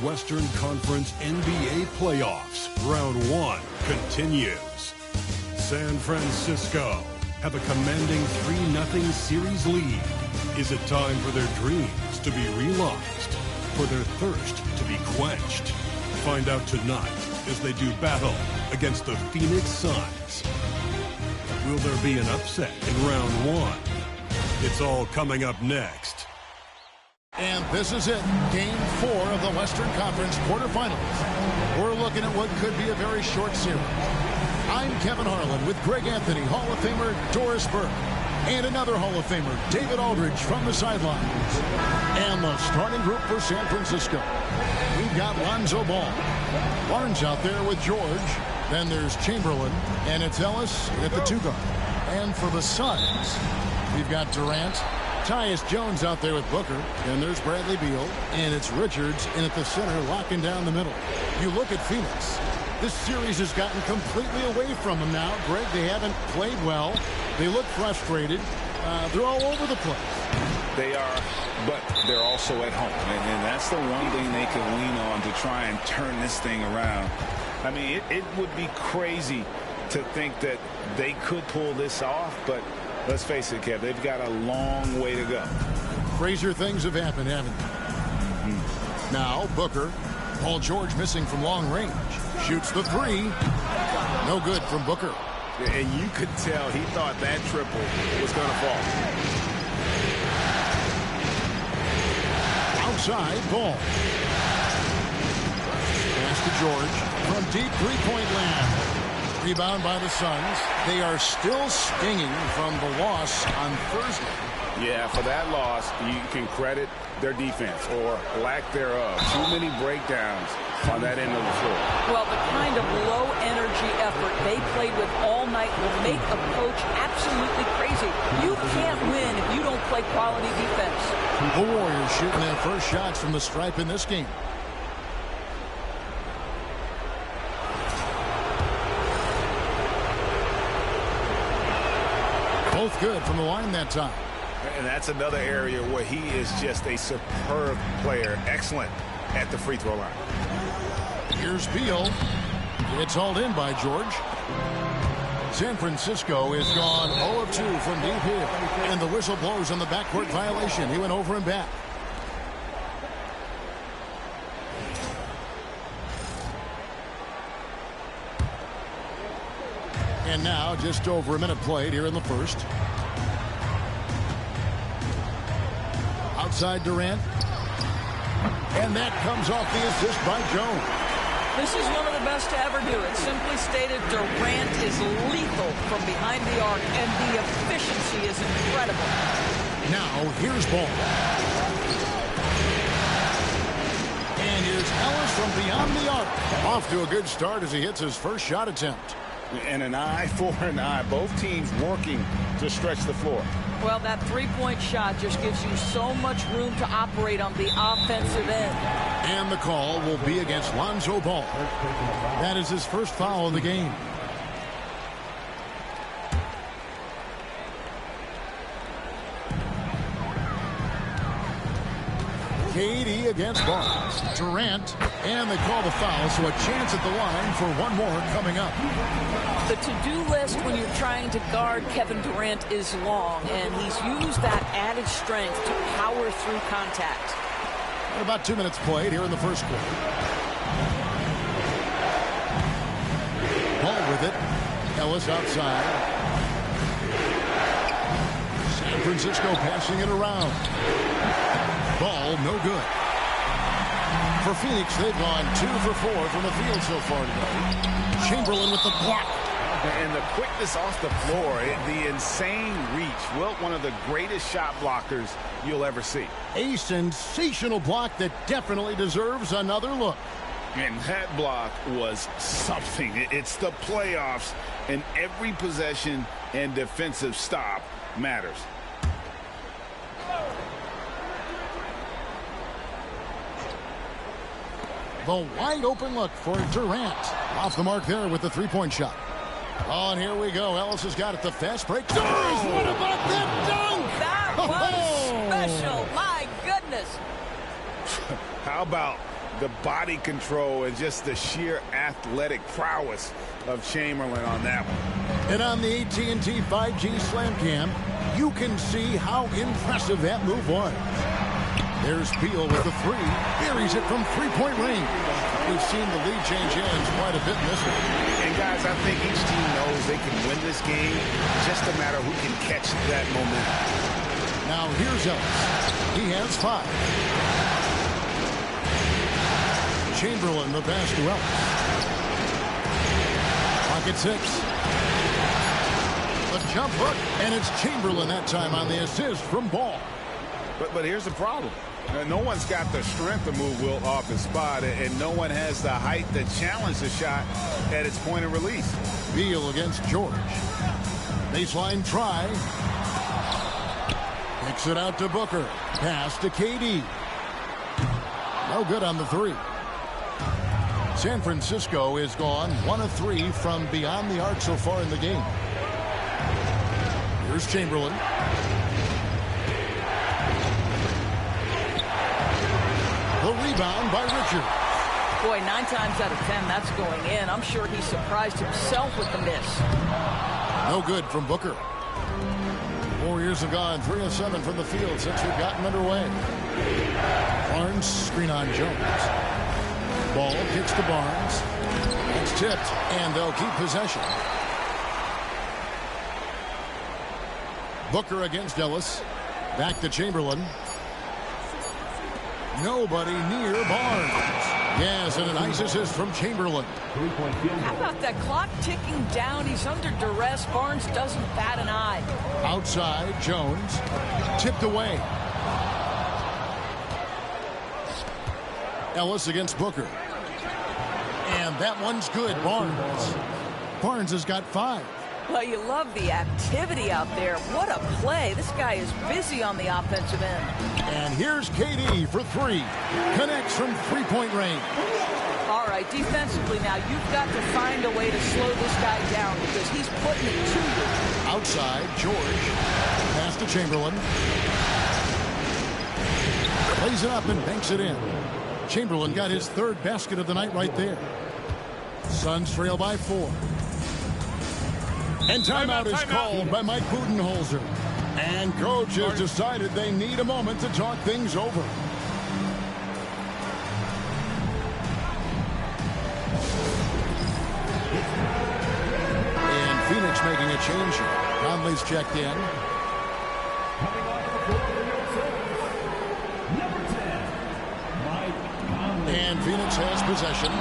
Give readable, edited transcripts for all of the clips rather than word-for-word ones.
Western Conference NBA playoffs. Round 1 continues. San Francisco have a commanding 3-0 series lead. Is it time for their dreams to be realized? For their thirst to be quenched? Find out tonight as they do battle against the Phoenix Suns. Will there be an upset in round 1? It's all coming up next. And this is it, Game 4 of the Western Conference quarterfinals. We're looking at what could be a very short series. I'm Kevin Harlan with Greg Anthony, Hall of Famer Doris Burke, and another Hall of Famer, David Aldridge, from the sidelines. And the starting group for San Francisco. We've got Lonzo Ball. Barnes out there with George. Then there's Chamberlain, and it's Ellis at the 2-guard. And for the Suns, we've got Durant, Tyus Jones out there with Booker, and there's Bradley Beal, and it's Richards in at the center, locking down the middle. You look at Phoenix. This series has gotten completely away from them now. Greg, they haven't played well. They look frustrated. They're all over the place. They are, but they're also at home. And that's the one thing they can lean on to try and turn this thing around. I mean, it would be crazy to think that they could pull this off, but let's face it, Kev, they've got a long way to go. Crazier things have happened, haven't they? Now, Booker. Paul George missing from long range. Shoots the 3. No good from Booker. And you could tell he thought that triple was going to fall. Outside, Ball. Pass to George from deep three-point land. Rebound by the Suns. They are still stinging from the loss on Thursday. Yeah, for that loss, you can credit their defense or lack thereof. Too many breakdowns on that end of the floor. Well, the kind of low-energy effort they played with all night will make a coach absolutely crazy. You can't win if you don't play quality defense. The Warriors shooting their first shots from the stripe in this game. Both good from the line that time. And that's another area where he is just a superb player. Excellent at the free throw line. Here's Beal. It's hauled in by George. San Francisco is gone 0 of 2 from deep here. And the whistle blows on the backcourt violation. He went over and back. And now just over a minute played here in the first. Outside Durant. And that comes off the assist by Jones. This is one of the best to ever do it. Simply stated, Durant is lethal from behind the arc, and the efficiency is incredible. Now, here's Ball. And here's Ellis from beyond the arc. Off to a good start as he hits his first shot attempt. And an eye for an eye. Both teams working to stretch the floor. Well, that three-point shot just gives you so much room to operate on the offensive end. And the call will be against Lonzo Ball. That is his first foul of the game. KD against Barnes. Durant, and they call the foul, so a chance at the line for one more coming up. The to-do list when you're trying to guard Kevin Durant is long, and he's used that added strength to power through contact. About 2 minutes played here in the first quarter. Ball with it. Ellis outside. San Francisco passing it around. Ball no good. For Phoenix, they've gone 2 for 4 from the field so far today. Chamberlain with the block. And the quickness off the floor, the insane reach. Wilt, one of the greatest shot blockers you'll ever see. A sensational block that definitely deserves another look. And that block was something. It's the playoffs, and every possession and defensive stop matters. The wide open look for Durant. Off the mark there with the three-point shot. Oh, and here we go. Ellis has got it. The fast break. Doris, what about that dunk? That was special. My goodness. How about the body control and just the sheer athletic prowess of Chamberlain on that one. And on the AT&T 5G Slam Cam, you can see how impressive that move was. There's Beal with the three. Buries it from three-point range. We've seen the lead change hands quite a bit in this one. And guys, I think each team knows they can win this game. Just a matter who can catch that momentum. Now here's Ellis. He has 5. Chamberlain the pass to Ellis. Pocket 6. A jump hook, and it's Chamberlain that time on the assist from Ball. But here's the problem. No one's got the strength to move Wilt off his spot, and no one has the height to challenge the shot at its point of release. Beal against George. Baseline try. Kicks it out to Booker. Pass to KD. No good on the 3. San Francisco is gone 1 of 3 from beyond the arc so far in the game. Here's Chamberlain. The rebound by Richards. Boy, 9 times out of 10, that's going in. I'm sure he surprised himself with the miss. No good from Booker. Warriors have gone 3 of 7 from the field since we've gotten underway. Barnes screen on Jones. Ball kicks to Barnes. It's tipped, and they'll keep possession. Booker against Ellis. Back to Chamberlain. Nobody near Barnes. Yes, and a nice assist from Chamberlain. How about that clock ticking down? He's under duress. Barnes doesn't bat an eye. Outside, Jones. Tipped away. Ellis against Booker. And that one's good, Barnes. Barnes has got 5. Well, you love the activity out there. What a play. This guy is busy on the offensive end. And here's KD for 3. Connects from three-point range. All right, defensively now, you've got to find a way to slow this guy down because he's putting it to you. Outside, George. Pass to Chamberlain. Plays it up and banks it in. Chamberlain got his 3rd basket of the night right there. Suns trail by 4. And timeout is called by Mike Budenholzer. And coach has decided they need a moment to talk things over. And Phoenix making a change here. Conley's checked in. And Phoenix has possession.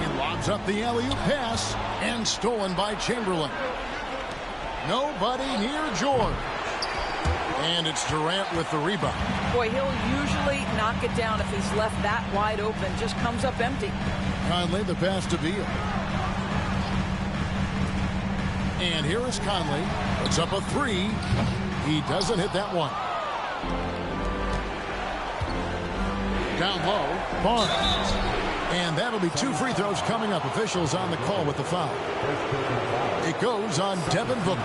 He lobs up the alley-oop pass and stolen by Chamberlain. Nobody near George. And it's Durant with the rebound. Boy, he'll usually knock it down if he's left that wide open. Just comes up empty. Conley, the pass to Beal. And here is Conley. Puts up a 3. He doesn't hit that one. Down low, Barnes. And that'll be 2 free throws coming up. Officials on the call with the foul. It goes on Devin Booker.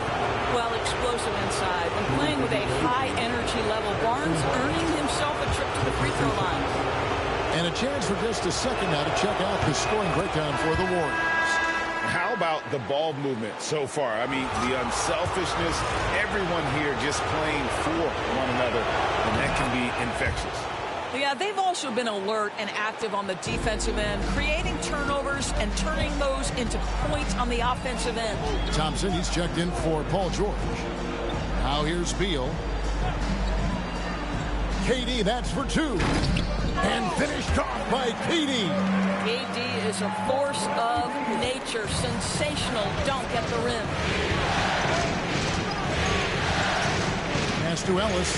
Well, explosive inside. When playing with a high energy level, Barnes earning himself a trip to the free throw line. And a chance for just a second now to check out the scoring breakdown for the Warriors. How about the ball movement so far? I mean, the unselfishness, everyone here just playing for one another, and that can be infectious. Yeah, they've also been alert and active on the defensive end, creating turnovers and turning those into points on the offensive end. Thompson, he's checked in for Paul George. Now here's Beal. KD, that's for 2. And finished off by KD. KD is a force of nature. Sensational dunk at the rim. Pass to Ellis.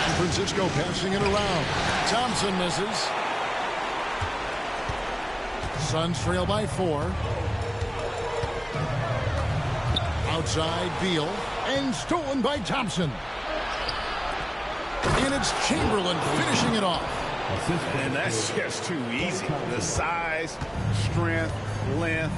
San Francisco passing it around. Thompson misses. Suns trail by 4. Outside Beal. And stolen by Thompson. And it's Chamberlain finishing it off. And that's just too easy. The size, strength, length,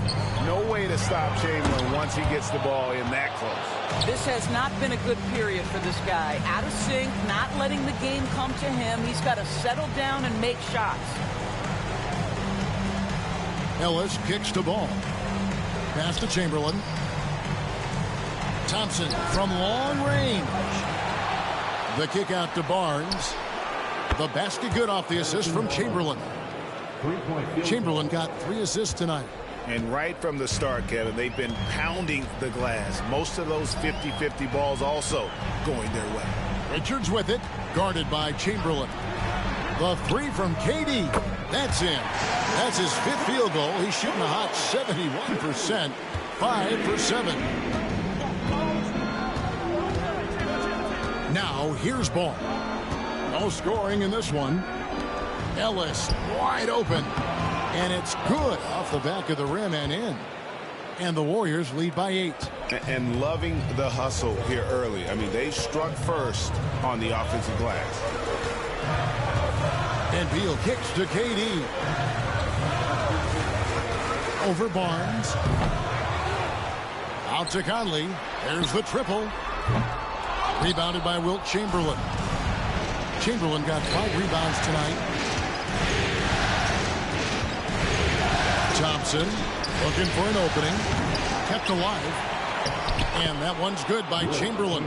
no way to stop Chamberlain once he gets the ball in that close. This has not been a good period for this guy. Out of sync, not letting the game come to him. He's got to settle down and make shots. Ellis kicks the ball. Pass to Chamberlain. Thompson from long range. The kick out to Barnes. The basket good off the assist from Chamberlain. Chamberlain got 3 assists tonight. And right from the start, Kevin, they've been pounding the glass. Most of those 50-50 balls also going their way. Richards with it, guarded by Chamberlain. The 3 from KD. That's in. That's his 5th field goal. He's shooting a hot 71%. 5 for 7. Now here's Ball. No scoring in this one. Ellis wide open. And it's good off the back of the rim and in. And the Warriors lead by 8. And loving the hustle here early. I mean, they struck first on the offensive glass. And Beal kicks to KD. Over Barnes. Out to Conley. There's the triple. Rebounded by Wilt Chamberlain. Chamberlain got 5 rebounds tonight. Thompson looking for an opening. Kept alive. And that one's good by Chamberlain.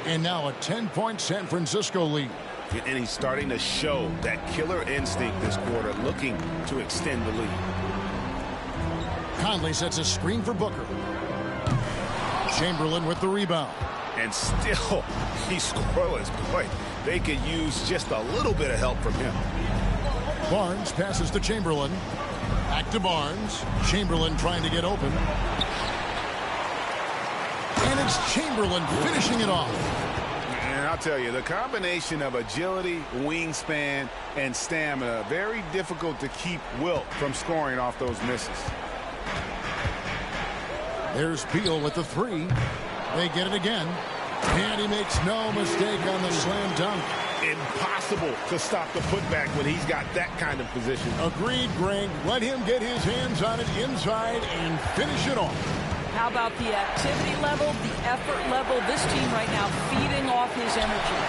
And now a 10-point San Francisco lead. And he's starting to show that killer instinct this quarter, looking to extend the lead. Conley sets a screen for Booker. Chamberlain with the rebound. And still, he's scoreless. Boy, they could use just a little bit of help from him. Barnes passes to Chamberlain. Back to Barnes. Chamberlain trying to get open. And it's Chamberlain finishing it off. And I'll tell you, the combination of agility, wingspan, and stamina, very difficult to keep Wilt from scoring off those misses. There's Beal with the 3. They get it again. And he makes no mistake on the slam dunk. Impossible to stop the putback when he's got that kind of position. Agreed, Greg. Let him get his hands on it inside and finish it off. How about the activity level, the effort level? This team right now feeding off his energy.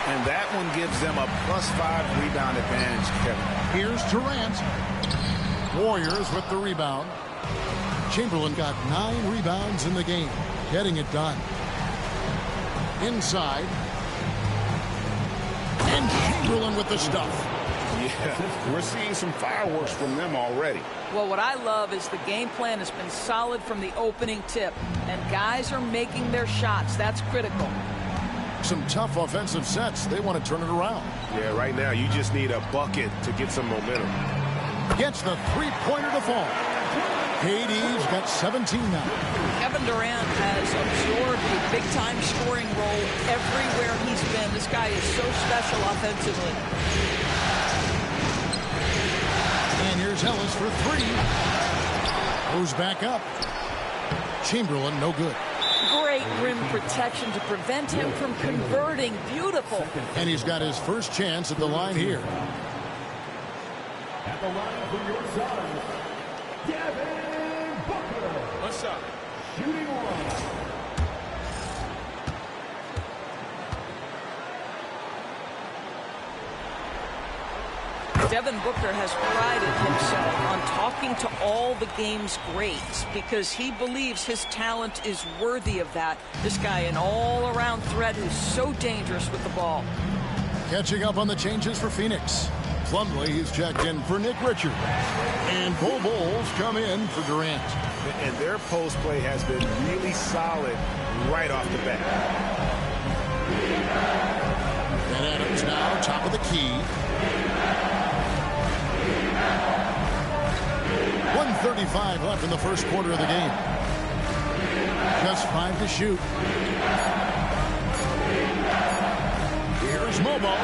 And that one gives them a +5 rebound advantage, Kevin. Here's Durant. Warriors with the rebound. Chamberlain got 9 rebounds in the game, getting it done. Inside. And Chamberlain with the stuff. Yeah, we're seeing some fireworks from them already. Well, what I love is the game plan has been solid from the opening tip, and guys are making their shots. That's critical. Some tough offensive sets. They want to turn it around. Yeah, right now you just need a bucket to get some momentum. Gets the 3-pointer to fall. KD's got 17 now. Kevin Durant has absorbed a big-time scoring role everywhere he's been. This guy is so special offensively. And here's Ellis for 3. Goes back up. Chamberlain, no good. Great rim protection to prevent him from converting. Beautiful. And he's got his first chance at the line here. At the line for your side, Devin Booker. What's up? Shooting one. Devin Booker has prided himself on talking to all the game's greats because he believes his talent is worthy of that. This guy, an all-around threat who's so dangerous with the ball. Catching up on the changes for Phoenix. Plumlee, he's checked in for Nick Richards. And Bol Bol's come in for Durant. And their post play has been really solid right off the bat. And Adams now top of the key. 1:35 left in the first quarter of the game. Just 5 to shoot. Here's Mobo.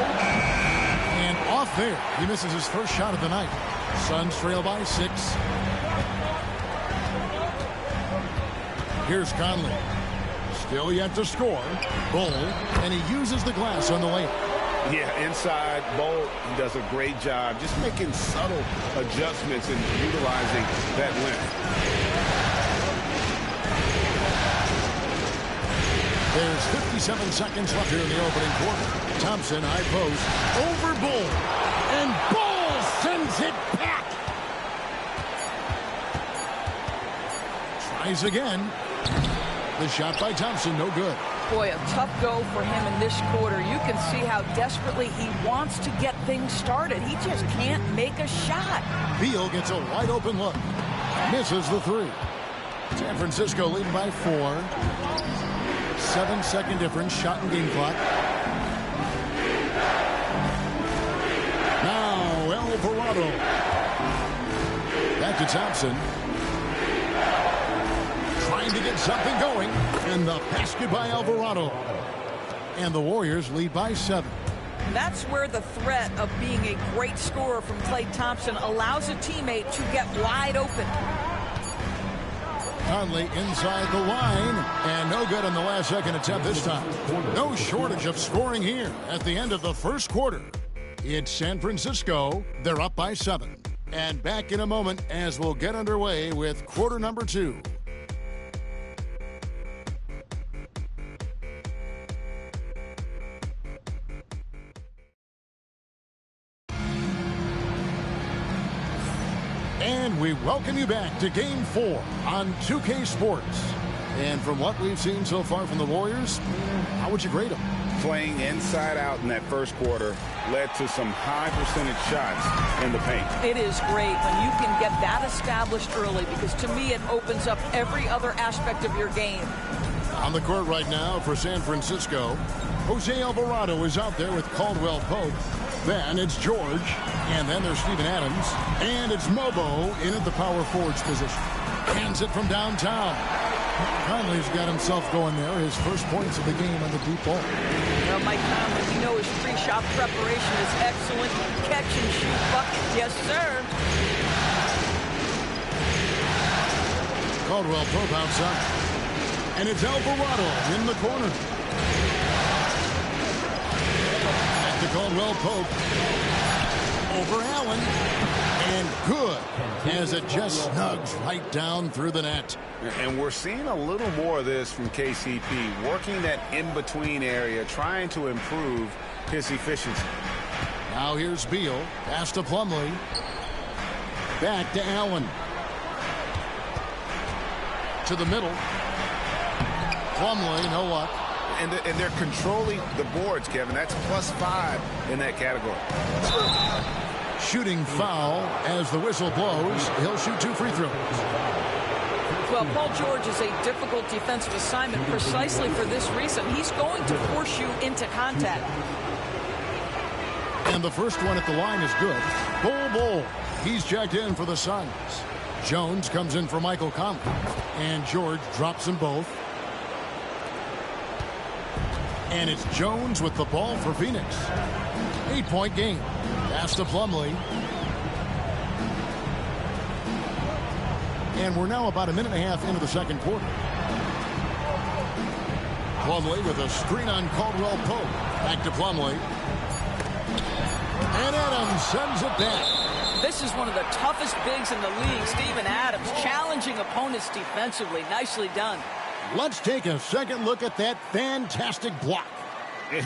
And off there. He misses his first shot of the night. Suns trail by 6. Here's Conley. Still yet to score. Bol. And he uses the glass on the layup. Yeah, inside, Bolt does a great job just making subtle adjustments and utilizing that length. There's 57 seconds left here in the opening quarter. Thompson, high post, over Bull. And Bull sends it back. Tries again. The shot by Thompson, no good. Boy, a tough go for him in this quarter. You can see how desperately he wants to get things started. He just can't make a shot. Beal gets a wide open look. Misses the three. San Francisco leading by 4. 7-second difference, shot and game clock. Now Alvarado. Back to Thompson. Trying to get something going. And the basket by Alvarado. And the Warriors lead by 7. That's where the threat of being a great scorer from Klay Thompson allows a teammate to get wide open. Conley inside the line, and no good on the last second attempt this time. No shortage of scoring here at the end of the first quarter. It's San Francisco. They're up by 7. And back in a moment as we'll get underway with quarter number 2. And we welcome you back to Game 4 on 2K Sports. And from what we've seen so far from the Warriors, how would you grade them? Playing inside out in that first quarter led to some high percentage shots in the paint. It is great when you can get that established early, because to me it opens up every other aspect of your game. On the court right now for San Francisco, Jose Alvarado is out there with Caldwell Pope. Then it's George, and then there's Steven Adams, and it's Mobo in at the power forwards position. Hands it from downtown. Conley's got himself going there. His first points of the game on the deep ball. Well, Mike Conley, you know his pre-shot preparation is excellent. Catch and shoot bucket. Yes, sir. Caldwell Pope outside. And it's Alvarado in the corner. Back to Caldwell Pope. Over Allen. And good, as it just snugs right down through the net. And we're seeing a little more of this from KCP, working that in-between area, trying to improve his efficiency. Now here's Beal, pass to Plumlee. Back to Allen. To the middle. Plumlee, no luck. And they're controlling the boards, Kevin. That's +5 in that category. Shooting foul as the whistle blows. He'll shoot 2 free throws. Well, Paul George is a difficult defensive assignment precisely for this reason. He's going to force you into contact. And the first one at the line is good. Bull. He's checked in for the Suns. Jones comes in for Michael Conley. And George drops them both. And it's Jones with the ball for Phoenix. 8-point game. Pass to Plumlee. And we're now about a minute and a half into the second quarter. Plumlee with a screen on Caldwell Pope. Back to Plumlee. And Adams sends it back. This is one of the toughest bigs in the league, Steven Adams, challenging opponents defensively. Nicely done. Let's take a second look at that fantastic block.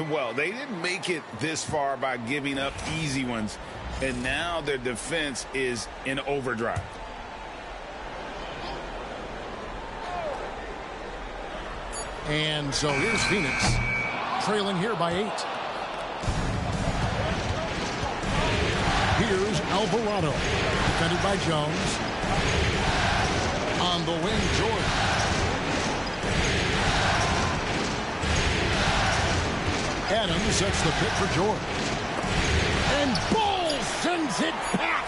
Well, they didn't make it this far by giving up easy ones, and now their defense is in overdrive. And so here's Phoenix, trailing here by 8. Here's Alvarado, defended by Jones. On the wing, George. Adams sets the pick for George. And Bull sends it back.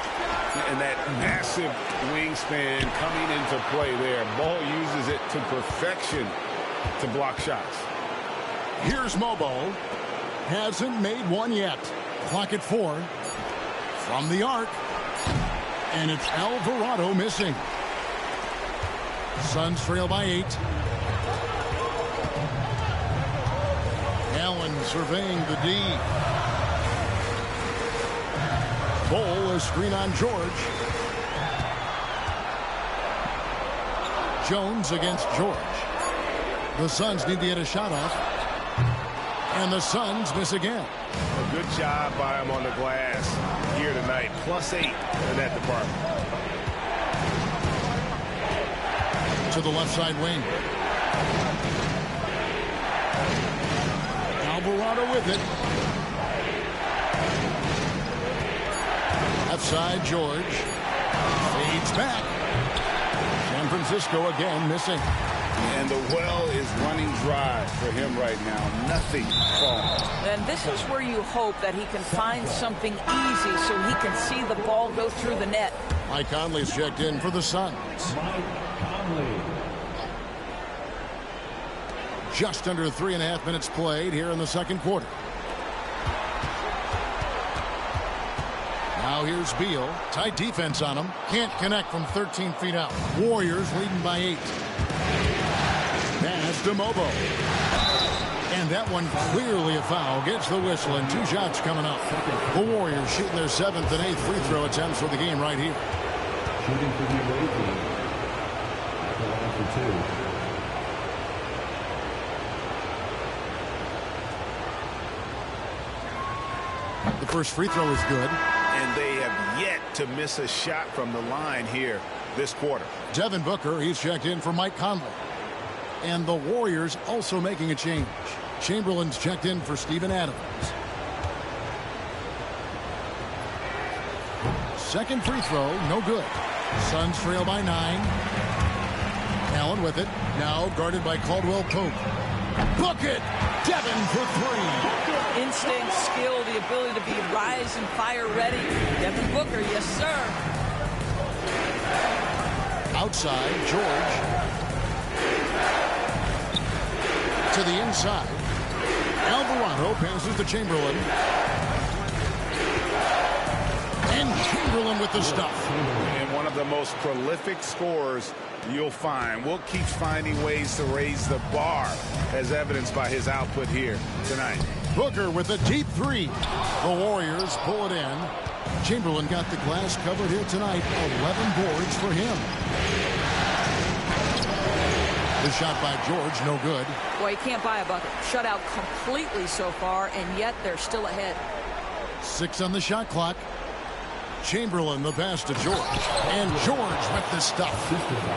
And that massive wingspan coming into play there. Ball uses it to perfection to block shots. Here's Mobo. Hasn't made one yet. Clock at 4. From the arc. And it's Alvarado missing. Suns trail by 8. Allen surveying the D. Bowl, a screen on George. Jones against George. The Suns need to get a shot off. And the Suns miss again. A good job by him on the glass here tonight. +8 in that department. To the left side wing. Alvarado with it. Left side, George. Fades back. San Francisco again missing. And the well is running dry for him right now. Nothing falling. And this is where you hope that he can find something easy so he can see the ball go through the net. Mike Conley's checked in for the Suns. Mike Conley. Just under 3.5 minutes played here in the second quarter. Now here's Beal. Tight defense on him. Can't connect from 13 feet out. Warriors leading by 8. Pass to Mobo. And that one clearly a foul. Gets the whistle and 2 shots coming up. The Warriors shooting their 7th and 8th free throw attempts for the game right here. Shooting for the away team. At the line for 2. The first free throw is good. And they have yet to miss a shot from the line here this quarter. Devin Booker, he's checked in for Mike Conley. And the Warriors also making a change. Chamberlain's checked in for Steven Adams. Second free throw, no good. Suns trail by 9. Allen with it. Now guarded by Caldwell Pope. Book it! Devin for 3. Instinct, skill, the ability to be rise and fire ready. Devin Booker, yes, sir. Outside, George. To the inside. Alvarado passes to Chamberlain. And Chamberlain with the stuff. And one of the most prolific scorers you'll find. Wilt keeps finding ways to raise the bar, as evidenced by his output here tonight. Booker with a deep 3. The Warriors pull it in. Chamberlain got the glass covered here tonight. 11 boards for him. The shot by George, no good. Boy, you can't buy a bucket. Shut out completely so far, and yet they're still ahead. 6 on the shot clock. Chamberlain the pass to George. And George with the stuff.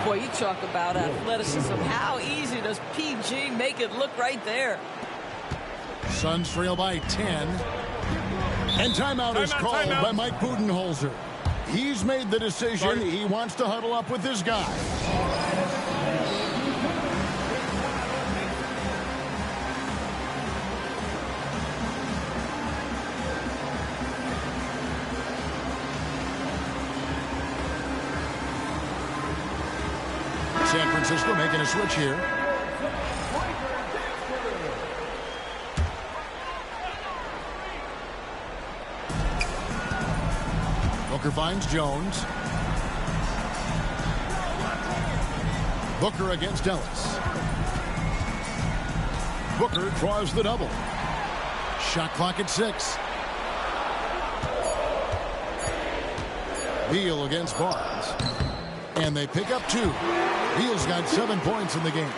Boy, you talk about athleticism. How easy does PG make it look right there? Suns trail by 10. And timeout is called by Mike Budenholzer. He's made the decision. He wants to huddle up with this guy. San Francisco making a switch here. Booker finds Jones. Booker against Ellis. Booker draws the double. Shot clock at 6. Beal against Barnes. And they pick up 2. Beal's got 7 points in the game.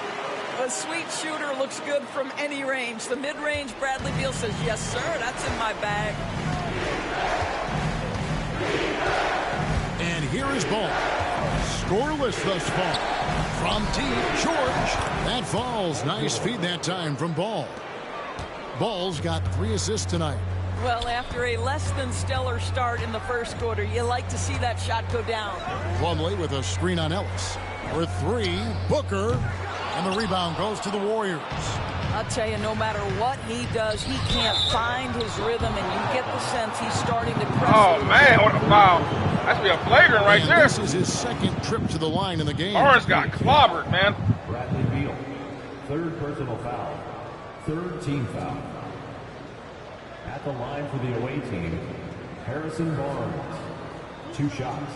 A sweet shooter looks good from any range. The mid-range, Bradley Beal says, yes, sir, that's in my bag. And here is Ball. Scoreless thus far. From deep, George. That falls. Nice feed that time from Ball. Ball's got 3 assists tonight. Well, after a less than stellar start in the first quarter, you like to see that shot go down. Plumlee with a screen on Ellis. For 3, Booker. And the rebound goes to the Warriors. I'll tell you, no matter what he does, he can't find his rhythm, and you get the sense he's starting to press. Oh, man, what a foul. That should be a flagrant right there. This is his second trip to the line in the game. Barnes got clobbered, man. Bradley Beal. 3rd personal foul. 3rd team foul. At the line for the away team, Harrison Barnes. 2 shots.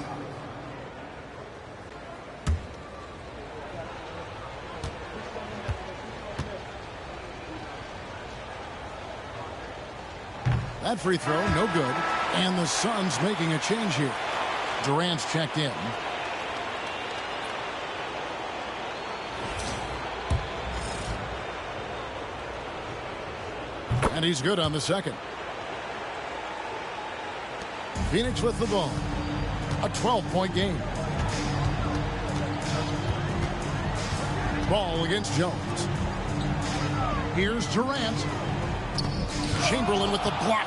That free throw, no good. And the Suns making a change here. Durant's checked in. And he's good on the second. Phoenix with the ball. A 12-point game. Ball against Jones. Here's Durant. Chamberlain with the block.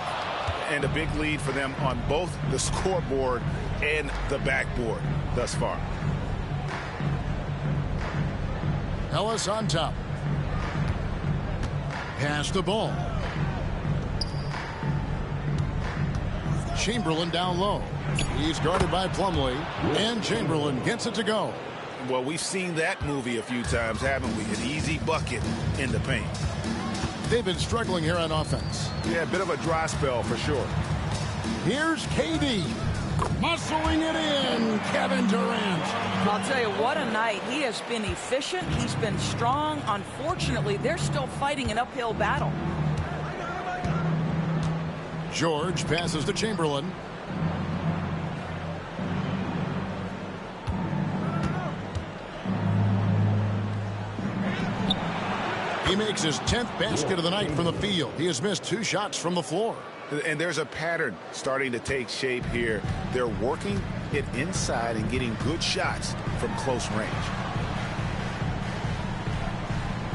And a big lead for them on both the scoreboard and the backboard thus far. Ellis on top. Pass the ball. Chamberlain down low. He's guarded by Plumlee. And Chamberlain gets it to go. Well, we've seen that movie a few times, haven't we? An easy bucket in the paint. They've been struggling here on offense. Yeah, a bit of a dry spell for sure. Here's KD. Muscling it in, Kevin Durant. I'll tell you, what a night. He has been efficient. He's been strong. Unfortunately, they're still fighting an uphill battle. George passes to Chamberlain. He makes his 10th basket of the night from the field. He has missed 2 shots from the floor. And there's a pattern starting to take shape here. They're working it inside and getting good shots from close range.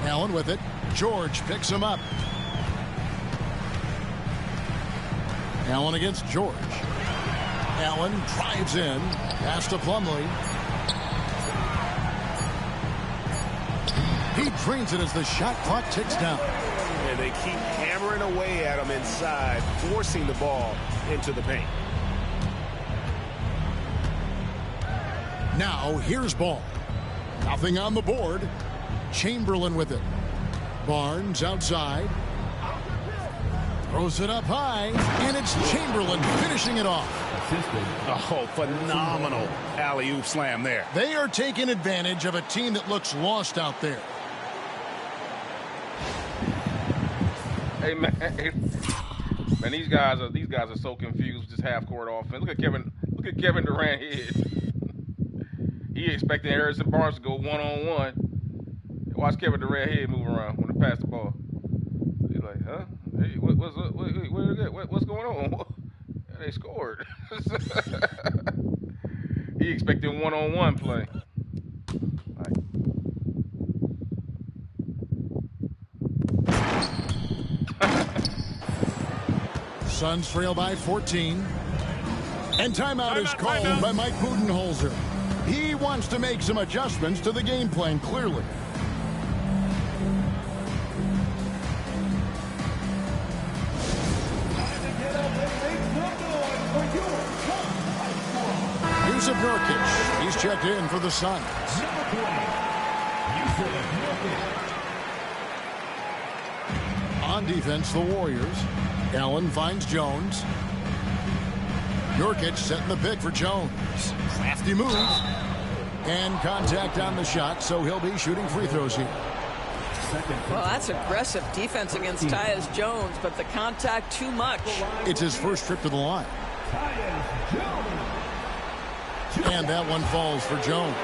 Allen with it. George picks him up. Allen against George. Allen drives in. Pass to Plumlee. He drains it as the shot clock ticks down. And they keep hammering away at him inside, forcing the ball into the paint. Now here's ball. Nothing on the board. Chamberlain with it. Barnes outside. Throws it up high. And it's Chamberlain finishing it off. Oh, phenomenal alley-oop slam there. They are taking advantage of a team that looks lost out there. Hey man, these guys are so confused with this half-court offense. Look at Kevin Durant here. He expecting Harrison Barnes to go one-on-one. Watch Kevin Durant here move around when he pass the ball. He's like, huh? Hey, what's going on? They scored. He expecting one-on-one play. Suns trail by 14. And timeout is called by Mike Budenholzer. He wants to make some adjustments to the game plan, clearly. Here's Nurkic. He's checked in for the Suns. On defense, the Warriors. Allen finds Jones. Nurkic setting the pick for Jones. Crafty move. And contact on the shot, so he'll be shooting free throws here. Well, that's aggressive defense against Tyus Jones, but the contact too much. It's his first trip to the line. And that one falls for Jones.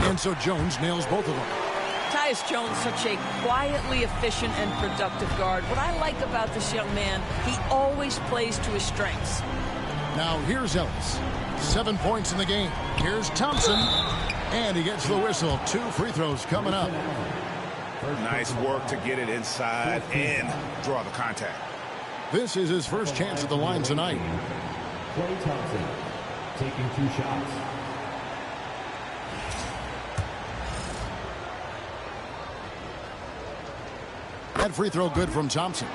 And so Jones nails both of them. Tyus Jones, such a quietly efficient and productive guard. What I like about this young man, he always plays to his strengths. Now here's Ellis. 7 points in the game. Here's Thompson. And he gets the whistle. 2 free throws coming up. Nice work to get it inside and draw the contact. This is his first chance at the line tonight. Klay Thompson taking 2 shots. That free throw good from Thompson.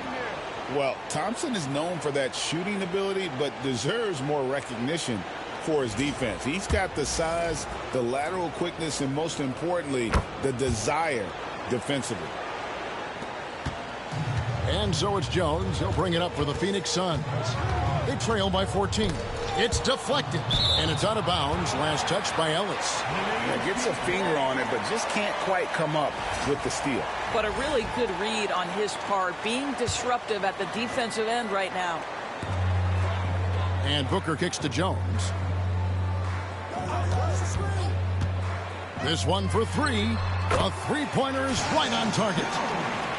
Well, Thompson is known for that shooting ability, but deserves more recognition for his defense. He's got the size, the lateral quickness, and most importantly, the desire defensively. And so it's Jones. He'll bring it up for the Phoenix Suns. They trail by 14. It's deflected, and it's out of bounds. Last touch by Ellis. Yeah, gets a finger on it, but just can't quite come up with the steal. But a really good read on his part, being disruptive at the defensive end right now. And Booker kicks to Jones. This one for three. A three-pointer is right on target.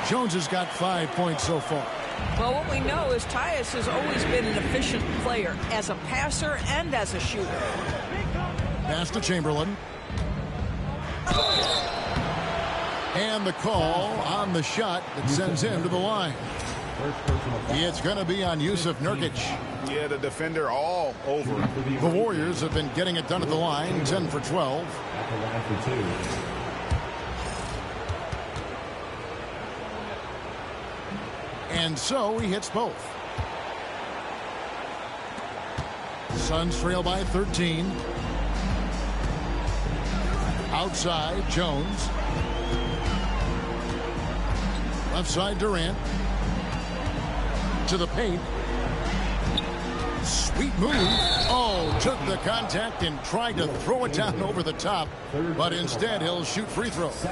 Jones has got 5 points so far. Well, what we know is Tyus has always been an efficient player as a passer and as a shooter. Pass to Chamberlain. And the call on the shot that sends him to the line. It's going to be on Yusuf Nurkic. Yeah, the defender all over. The Warriors have been getting it done at the line, 10 for 12. At the line for 2. And so he hits both. Suns trail by 13. Outside, Jones. Left side, Durant. To the paint. Sweet move. Oh, took the contact and tried to throw it down over the top. But instead, he'll shoot free throws.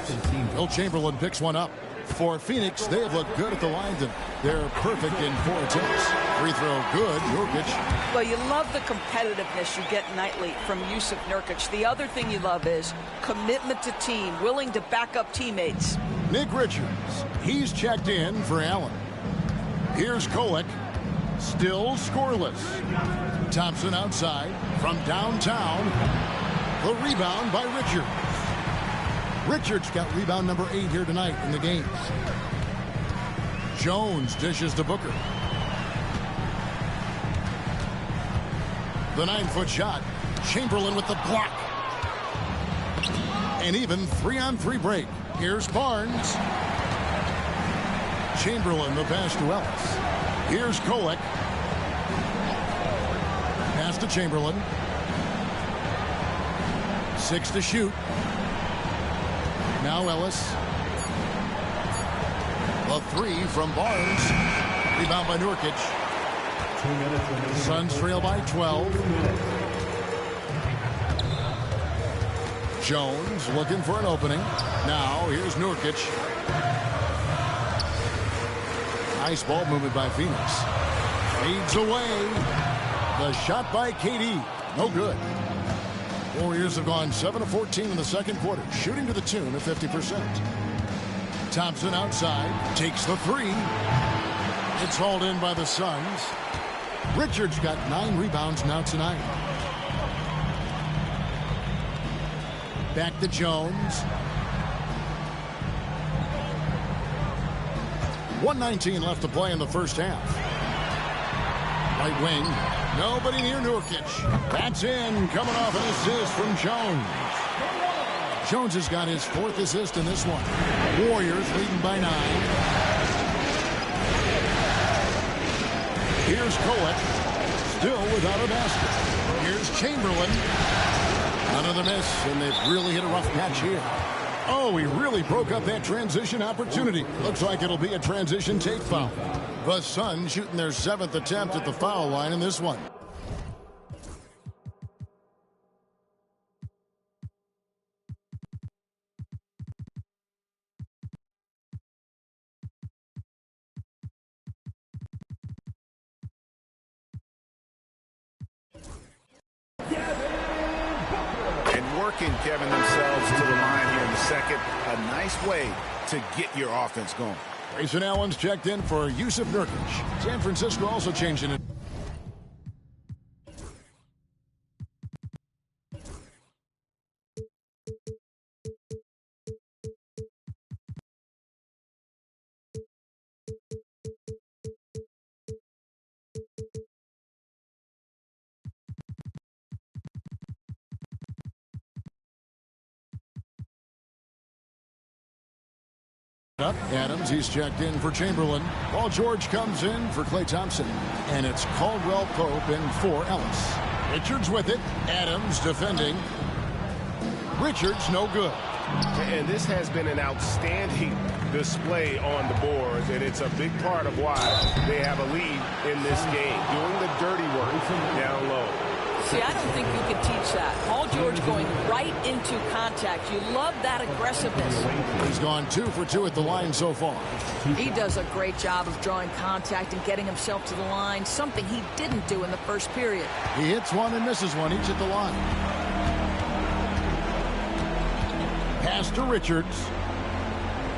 Wilt Chamberlain picks one up. For Phoenix, they have looked good at the line tonight. They're perfect in 4 attempts. Free throw good. Nurkic. Well, you love the competitiveness you get nightly from Yusuf Nurkic. The other thing you love is commitment to team, willing to back up teammates. Nick Richards. He's checked in for Allen. Here's Kolek. Still scoreless. Thompson outside from downtown. The rebound by Richards. Richards got rebound number 8 here tonight in the game. Jones dishes to Booker. The 9-foot shot. Chamberlain with the block. And even 3-on-3 break. Here's Barnes. Chamberlain the pass to Ellis. Here's Kolek. Pass to Chamberlain. 6 to shoot. Now Ellis. The 3 from Barnes. Rebound by Nurkic. 2 minutes remaining. Suns trail by 12. Jones looking for an opening. Now here's Nurkic. Nice ball movement by Phoenix. Fades away. The shot by KD. No good. Warriors have gone 7 of 14 in the second quarter, shooting to the tune of 50%. Thompson outside, takes the 3. It's hauled in by the Suns. Richards got 9 rebounds now tonight. Back to Jones. 1:19 left to play in the first half. Right wing. Nobody near Nurkic. That's in. Coming off an assist from Jones. Jones has got his 4th assist in this one. Warriors leading by 9. Here's Kolek. Still without a basket. Here's Chamberlain. Another miss, and they've really hit a rough patch here. Oh, he really broke up that transition opportunity. Looks like it'll be a transition take foul. The Suns shooting their 7th attempt at the foul line in this one. And working, Kevin, themselves to the line here in the second. A nice way to get your offense going. Grayson Allen's checked in for Yusuf Nurkic. San Francisco also changing it. Adams, he's checked in for Chamberlain. Paul George comes in for Klay Thompson. And it's Caldwell Pope in for Ellis. Richards with it. Adams defending. Richards no good. And this has been an outstanding display on the boards, and it's a big part of why they have a lead in this game, doing the dirty work down low. See, I don't think you can teach that. Paul George going right into contact. You love that aggressiveness. He's gone 2 for 2 at the line so far. He does a great job of drawing contact and getting himself to the line, something he didn't do in the first period. He hits one and misses one, each at the line. Pass to Richards.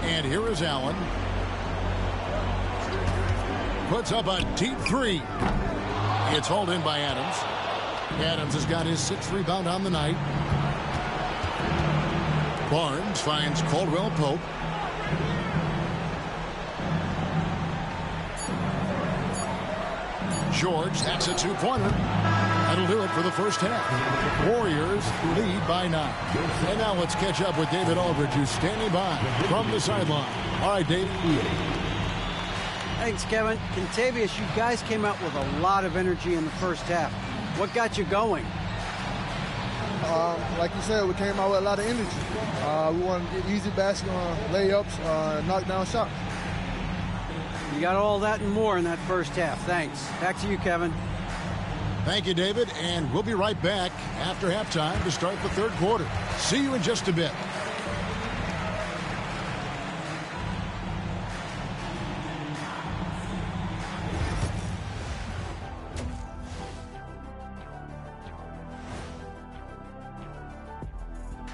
And here is Allen. Puts up a deep 3. It's hauled in by Adams. Adams has got his 6th rebound on the night. Barnes finds Caldwell Pope. George, that's a 2-pointer. That'll do it for the first half. Warriors lead by 9. And now let's catch up with David Aldridge, who's standing by from the sideline. All right, Dave. Thanks, Kevin. Contavious, you guys came out with a lot of energy in the first half. What got you going? Like you said, we came out with a lot of energy. We wanted to get easy basket layups, knock down shots. You got all that and more in that first half. Thanks. Back to you, Kevin. Thank you, David. And we'll be right back after halftime to start the third quarter. See you in just a bit.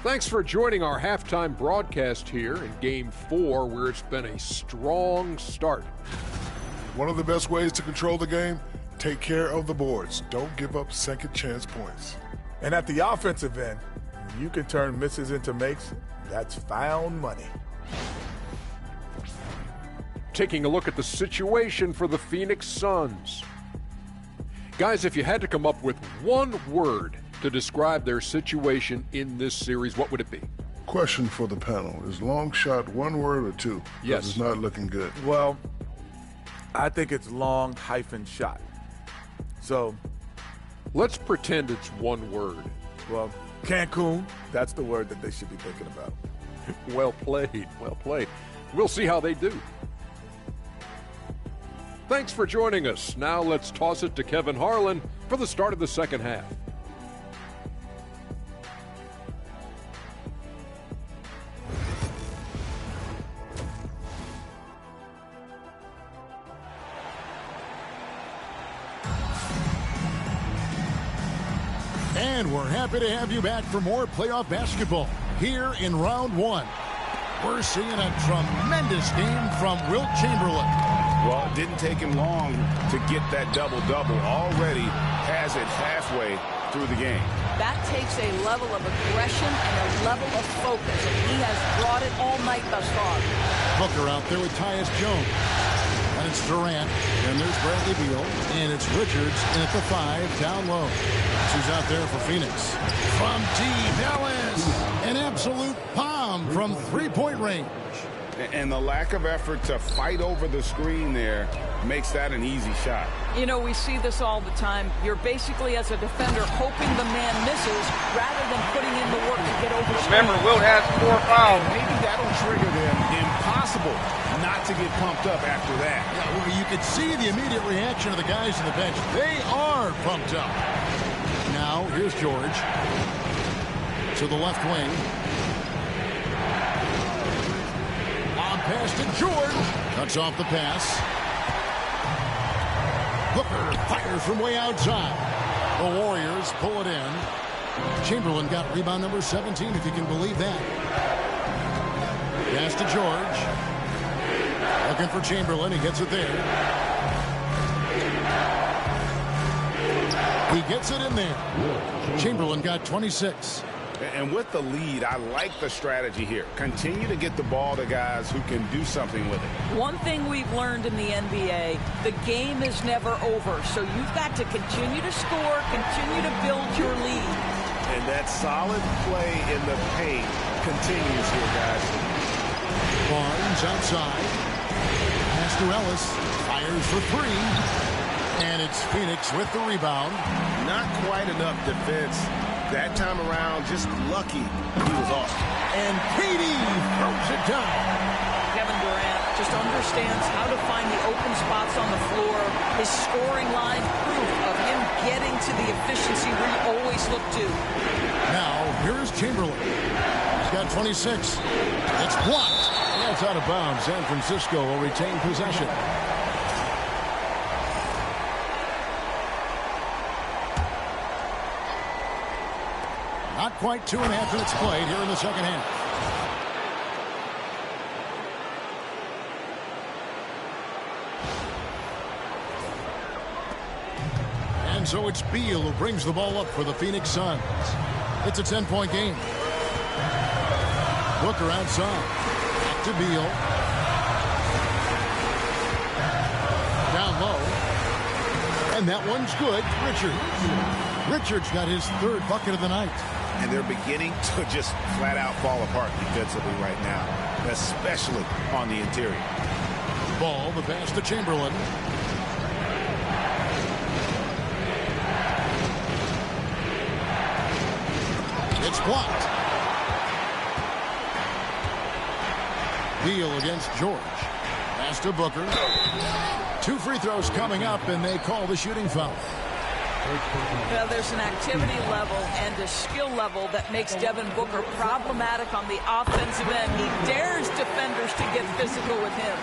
Thanks for joining our halftime broadcast here in Game 4, where it's been a strong start. One of the best ways to control the game, take care of the boards. Don't give up second chance points. And at the offensive end, you can turn misses into makes. That's found money. Taking a look at the situation for the Phoenix Suns. Guys, if you had to come up with one word to describe their situation in this series, what would it be? Question for the panel. Is long shot one word or two? Yes. It's not looking good. Well, I think it's long hyphen shot. So let's pretend it's one word. Well, Cancun, that's the word that they should be thinking about. Well played, well played. We'll see how they do. Thanks for joining us. Now let's toss it to Kevin Harlan for the start of the second half. And we're happy to have you back for more playoff basketball here in round 1. We're seeing a tremendous game from Wilt Chamberlain. Well, it didn't take him long to get that double-double. Already has it halfway through the game. That takes a level of aggression and a level of focus, and he has brought it all night thus far. Booker out there with Tyus Jones. And it's Durant, and there's Bradley Beal, and it's Richards in at the 5, down low. Who's out there for Phoenix? From deep, Ellis, an absolute bomb from three-point range. And the lack of effort to fight over the screen there makes that an easy shot. You know, we see this all the time. You're basically, as a defender, hoping the man misses rather than putting in the work to get over. Remember, Wilt has 4 fouls. Maybe that'll trigger them. Impossible not to get pumped up after that. Yeah, well, you could see the immediate reaction of the guys on the bench. They are pumped up. Now, here's George to the left wing. Long pass to George. Cuts off the pass. Booker fires from way outside. The Warriors pull it in. Chamberlain got rebound number 17, if you can believe that. Pass to George. Looking for Chamberlain. He gets it there. He gets it in there. Chamberlain got 26. And with the lead, I like the strategy here. Continue to get the ball to guys who can do something with it. One thing we've learned in the NBA, the game is never over. So you've got to continue to score, continue to build your lead. And that solid play in the paint continues here, guys. Barnes outside. Pass to Ellis. Fires for 3. And it's Phoenix with the rebound. Not quite enough defense. That time around, just lucky he was off. And KD throws it down. Kevin Durant just understands how to find the open spots on the floor. His scoring line, proof of him getting to the efficiency we always look to. Now, here's Chamberlain. He's got 26. It's blocked. That's out of bounds. San Francisco will retain possession. Not quite 2.5 minutes played here in the second half. And so it's Beal who brings the ball up for the Phoenix Suns. It's a 10-point game. Booker outside. Back to Beal. Down low. And that one's good. Richards got his third bucket of the night. And they're beginning to just flat out fall apart defensively right now, especially on the interior. Ball, the pass to Chamberlain. It's blocked. Beal against George. Pass to Booker. 2 free throws coming up, and they call the shooting foul. Well, there's an activity level and a skill level that makes Devin Booker problematic on the offensive end. He dares defenders to get physical with him.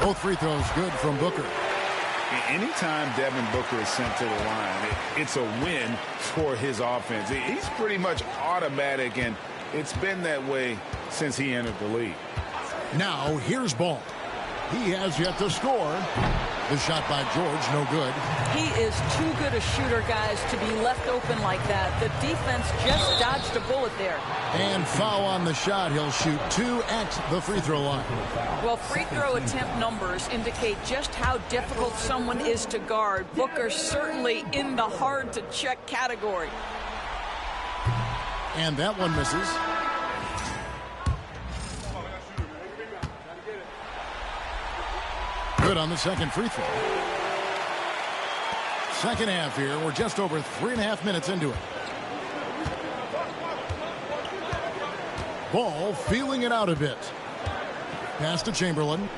Both free throws good from Booker. Anytime Devin Booker is sent to the line, it's a win for his offense. He's pretty much automatic, and it's been that way since he entered the league. Now, here's Ball. He has yet to score. The shot by George, no good. He is too good a shooter, guys, to be left open like that. The defense just dodged a bullet there. And foul on the shot. He'll shoot 2 at the free throw line. Well, free throw attempt numbers indicate just how difficult someone is to guard. Booker certainly in the hard-to-check category. And that one misses. Good on the second free throw. Second half here. We're just over 3.5 minutes into it. Ball feeling it out a bit. Pass to Chamberlain.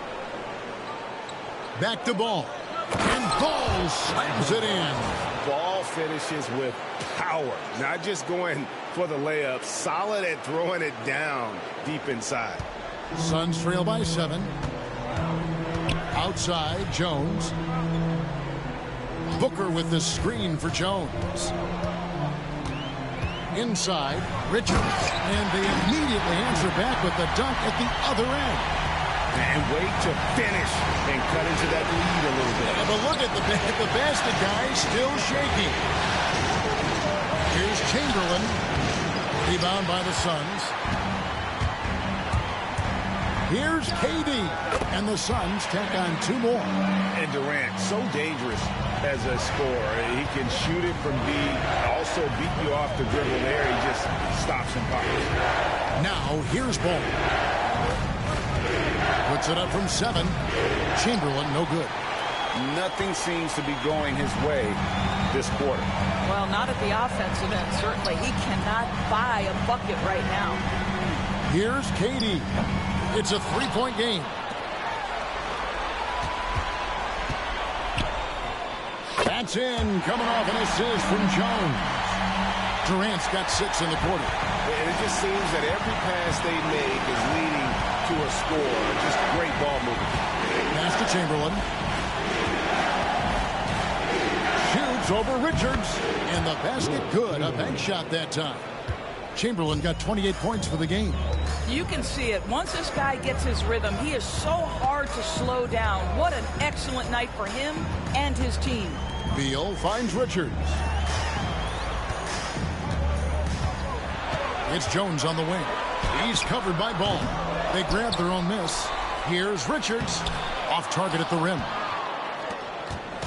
Back to Ball. And Ball slams it in. Ball finishes with power. Not just going for the layup. Solid at throwing it down deep inside. Suns trail by 7. Outside, Jones. Booker with the screen for Jones. Inside, Richards. And they immediately answer back with the dunk at the other end. And wait to finish and cut into that lead a little bit. Yeah, but look at the basket guy still shaking. Here's Chamberlain. Rebound by the Suns. Here's KD, and the Suns tack on 2 more. And Durant, so dangerous as a scorer. He can shoot it from deep, also beat you off the dribble there. He just stops and pockets. Now, here's Ball. Puts it up from 7. Chamberlain, no good. Nothing seems to be going his way this quarter. Well, not at the offensive end, certainly. He cannot buy a bucket right now. Here's KD. It's a 3-point game. That's in, coming off an assist from Jones. Durant's got 6 in the quarter. And it just seems that every pass they make is leading to a score. Just great ball movement. Pass to Chamberlain. Shoots over Richards. And the basket good. A bank shot that time. Chamberlain got 28 points for the game. You can see it. Once this guy gets his rhythm, he is so hard to slow down. What an excellent night for him and his team. Beal finds Richards. It's Jones on the wing. He's covered by Ball. They grab their own miss. Here's Richards. Off target at the rim.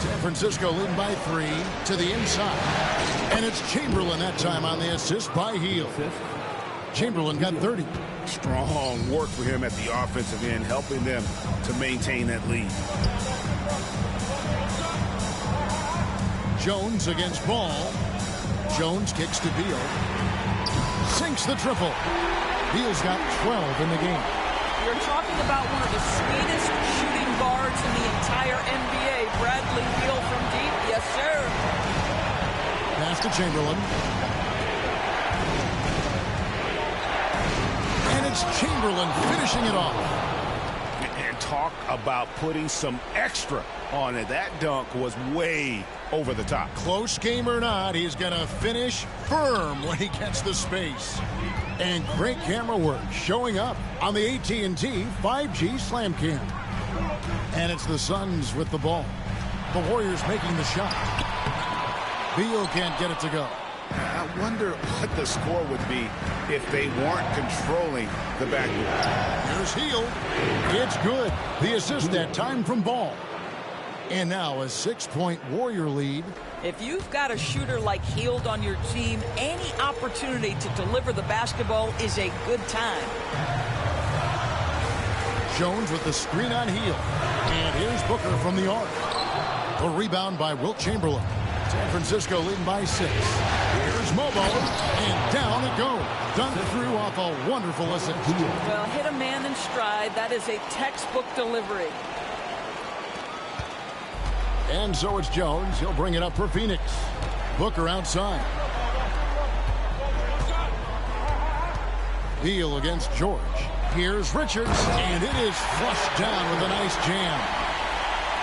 San Francisco leading by 3 to the inside. And it's Chamberlain that time on the assist by Hield. Chamberlain got 30. Strong work for him at the offensive end, helping them to maintain that lead. Jones against Ball. Jones kicks to Beal. Sinks the triple. Beal's got 12 in the game. You're talking about one of the sweetest shooting guards in the entire NBA. Bradley Beal from deep. Yes, sir. Pass to Chamberlain. And it's Chamberlain finishing it off. And talk about putting some extra on it. That dunk was way over the top. Close game or not, he's going to finish firm when he gets the space. And great camera work showing up on the AT&T 5G Slam Cam. And it's the Suns with the ball. The Warriors making the shot. Beal can't get it to go. I wonder what the score would be if they weren't controlling the backboard. Here's Hield. It's good. The assist that time from Ball. And now a 6-point Warrior lead. If you've got a shooter like Hield on your team, any opportunity to deliver the basketball is a good time. Jones with the screen on Hield. And here's Booker from the arc. The rebound by Wilt Chamberlain. San Francisco leading by 6. Here's Mobo. And down it goes. Dunk through off a wonderful assist. Well, hit a man in stride. That is a textbook delivery. And so it's Jones. He'll bring it up for Phoenix. Booker outside. Beal against George. Here's Richards. And it is flushed down with a nice jam.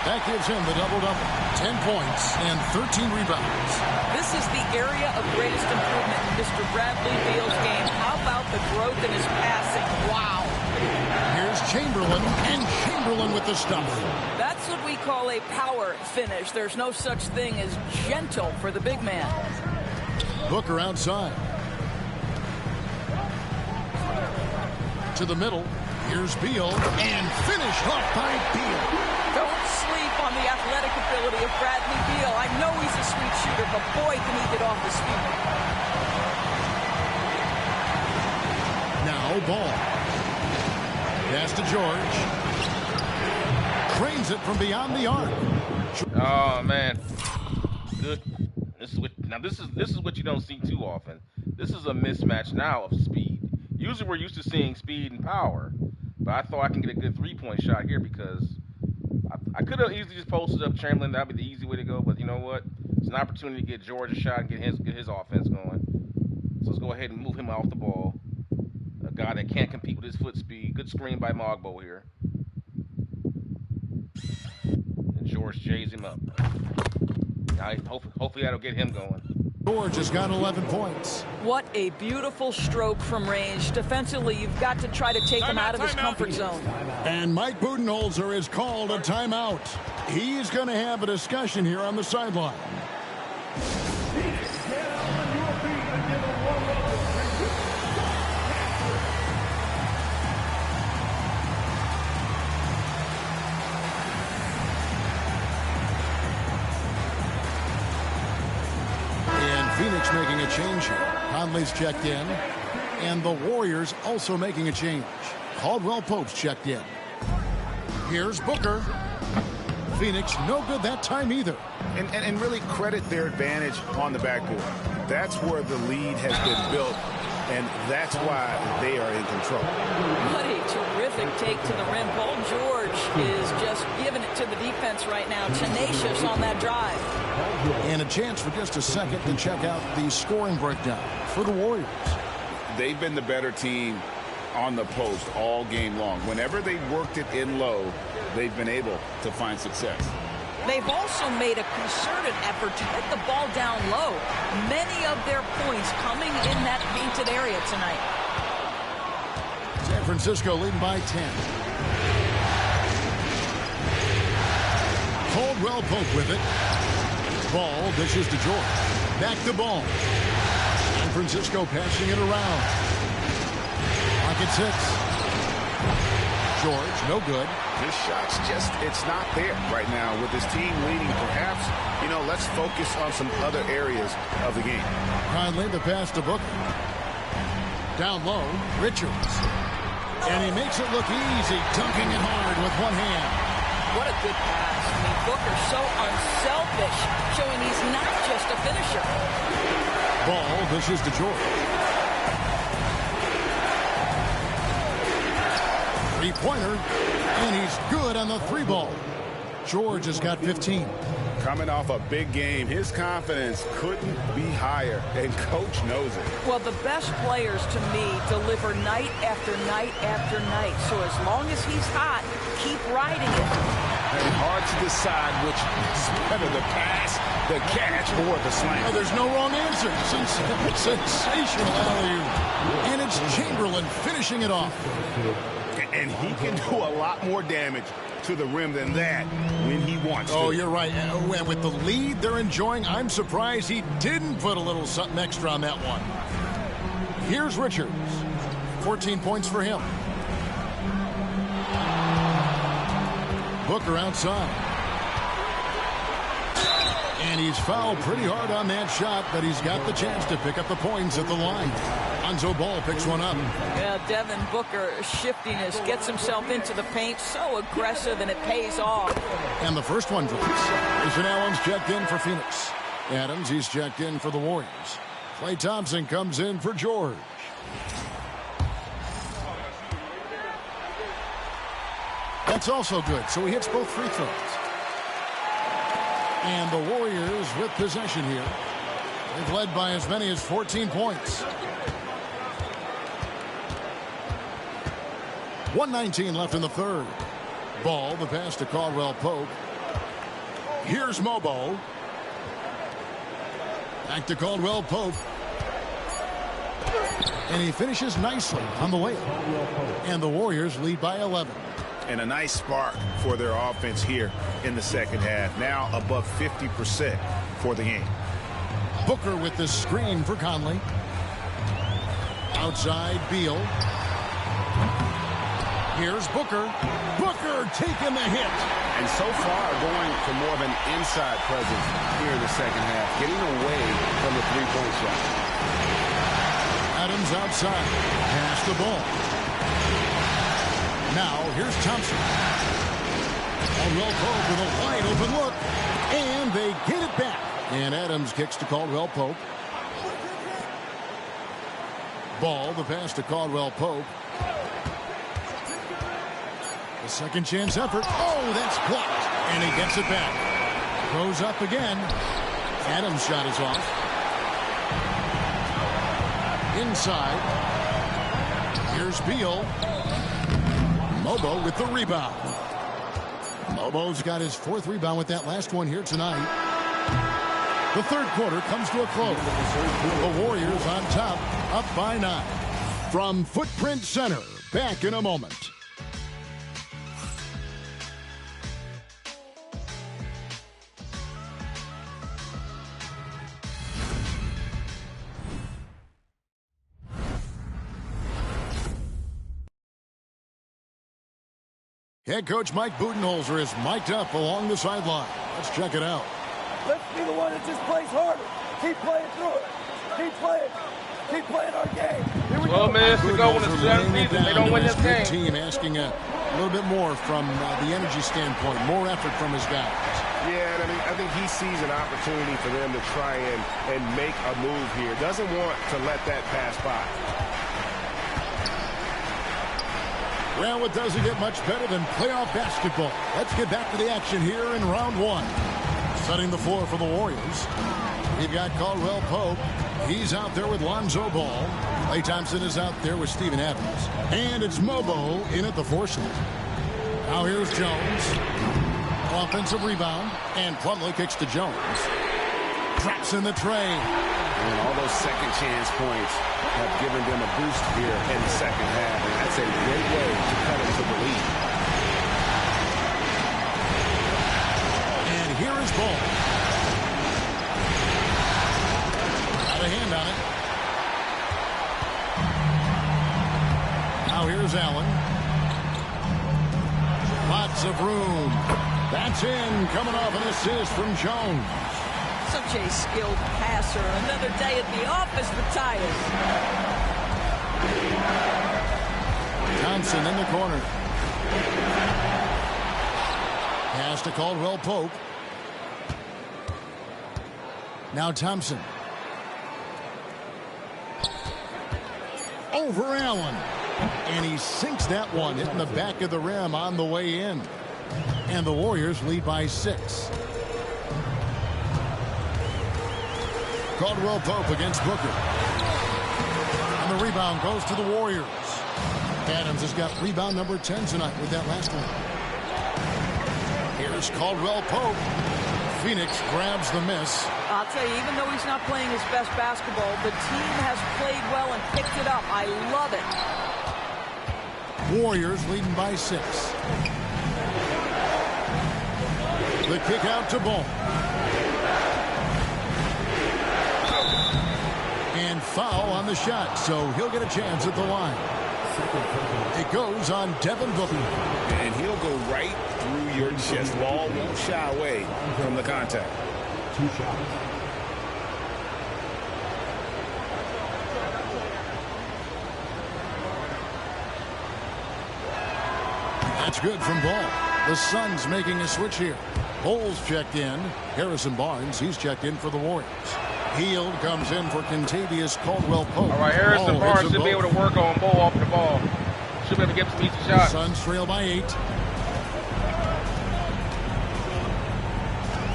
That gives him the double-double. 10 points and 13 rebounds. This is the area of greatest improvement in Mr. Bradley Beal's game. How about the growth in his passing? Wow. Here's Chamberlain, and Chamberlain with the stuff. That's what we call a power finish. There's no such thing as gentle for the big man. Booker outside. To the middle. Here's Beal, and finished off by Beal. Don't sleep on the athletic ability of Bradley Beal. I know he's a sweet shooter, but boy, can he get off his feet. Now Ball. Pass to George. Cranes it from beyond the arc. Oh man, good. This is what you don't see too often. This is a mismatch now of speed. Usually we're used to seeing speed and power, but I thought I can get a good three-point shot here because I could have easily just posted up Chamberlain. That'd be the easy way to go. But you know what? It's an opportunity to get George a shot and get his offense going. So let's go ahead and move him off the ball. A guy that can't compete with his foot speed. Good screen by Mogbo here. And George jays him up. Now, hopefully that'll get him going. George has got 11 points. What a beautiful stroke from range. Defensively, you've got to try to take him out of his comfort zone. And Mike Budenholzer has called a timeout. He's going to have a discussion here on the sideline. Phoenix making a change here. Conley's checked in. And the Warriors also making a change. Caldwell Pope's checked in. Here's Booker. Phoenix no good that time either. And really credit their advantage on the backboard. That's where the lead has been built, and that's why they are in control. What a terrific take to the rim. Paul George is just giving it to the defense right now. Tenacious on that drive. And a chance for just a second to check out the scoring breakdown for the Warriors. They've been the better team on the post all game long. Whenever they worked it in low, they've been able to find success. They've also made a concerted effort to hit the ball down low. Many of their points coming in that painted area tonight. San Francisco leading by 10. Caldwell Pope with it. Ball dishes to George. Back to Ball. San Francisco passing it around. Pocket 6. George, no good. His shot's just, it's not there right now with his team leading. Perhaps, let's focus on some other areas of the game. Conley, the pass to Booker. Down low, Richards. And he makes it look easy, dunking it hard with one hand. what a good pass. I mean, Booker so unselfish, showing he's not just a finisher. Ball, this is to George. Three-pointer, and he's good on the three ball. George has got 15. Coming off a big game, his confidence couldn't be higher, and coach knows it. Well, the best players to me deliver night after night after night. So as long as he's hot, keep riding it. And hard to decide which is better, the pass, the catch, or the slam. Oh, there's no wrong answer. Sensational alley-oop. And it's Chamberlain finishing it off. And he can do a lot more damage to the rim than that when he wants to. Oh, you're right. And with the lead they're enjoying, I'm surprised he didn't put a little something extra on that one. Here's Richards. 14 points for him. Booker outside. And he's fouled pretty hard on that shot, but he's got the chance to pick up the points at the line. Lonzo Ball picks one up. Yeah, Devin Booker shiftiness gets himself into the paint, so aggressive, and it pays off. And the first one drops. Jason Allen's checked in for Phoenix. Adams, he's checked in for the Warriors. Klay Thompson comes in for George. That's also good, so he hits both free throws. And the Warriors with possession here. They've led by as many as 14 points. 1:19 left in the third. Ball, the pass to Caldwell Pope. Here's Mobo. Back to Caldwell Pope. And he finishes nicely on the layup. And the Warriors lead by 11. And a nice spark for their offense here in the second half. Now above 50% for the game. Booker with the screen for Conley. Outside, Beal. Here's Booker. Booker taking the hit. And so far going for more of an inside presence here in the second half. Getting away from the three-point shot. Adams outside. Pass the ball. Now, here's Thompson. Caldwell Pope with a wide open look. And they get it back. And Adams kicks to Caldwell Pope. Ball, the pass to Caldwell Pope. The second chance effort. Oh, that's blocked. And he gets it back. Goes up again. Adams' shot is off. Inside. Here's Beal. Mobo with the rebound. Mobo's got his fourth rebound with that last one here tonight. The third quarter comes to a close. The Warriors on top, up by 9. From Footprint Center, back in a moment. Head coach Mike Budenholzer is mic'd up along the sideline. Let's check it out. Let's be the one that just plays harder. Keep playing through it. Keep playing. Keep playing our game. Here we 12 minutes to go in the seventh season. They don't win this game. Team asking a little bit more from the energy standpoint, more effort from his guys. Yeah, and I think he sees an opportunity for them to try and make a move here. Doesn't want to let that pass by. Well, it doesn't get much better than playoff basketball. Let's get back to the action here in round 1. Setting the floor for the Warriors. We've got Caldwell Pope. He's out there with Lonzo Ball. Klay Thompson is out there with Steven Adams. And it's Mobo in at the 4 slot. Now here's Jones. Offensive rebound. And Plumlee kicks to Jones. Drops in the tray. And all those second chance points have given them a boost here in the second half. And that's a great way to cut into the lead. And here is Ball. Got a hand on it. Now here's Allen. Lots of room. That's in. Coming off an assist from Jones. Such a skilled passer. Another day at the office for Tyus. Thompson in the corner. Pass to Caldwell Pope. Now Thompson. Over Allen. And he sinks that one, hitting the back of the rim on the way in. And the Warriors lead by 6. Caldwell Pope against Booker. And the rebound goes to the Warriors. Adams has got rebound number 10 tonight with that last one. Here's Caldwell Pope. Phoenix grabs the miss. I'll tell you, even though he's not playing his best basketball, the team has played well and picked it up. I love it. Warriors leading by 6. The kick out to Ball. And foul on the shot, so he'll get a chance at the line. It goes on Devin Booker. And he'll go right through your chest. Ball won't shy away from the contact. 2 shots. That's good from Ball. The Suns making a switch here. Bowles checked in. Harrison Barnes, he's checked in for the Warriors. Hield comes in for Kentavious Caldwell Pope. All right, Harrison Barnes should be able to work on Ball off the ball. Should be able to get some easy shots. Suns trail by 8.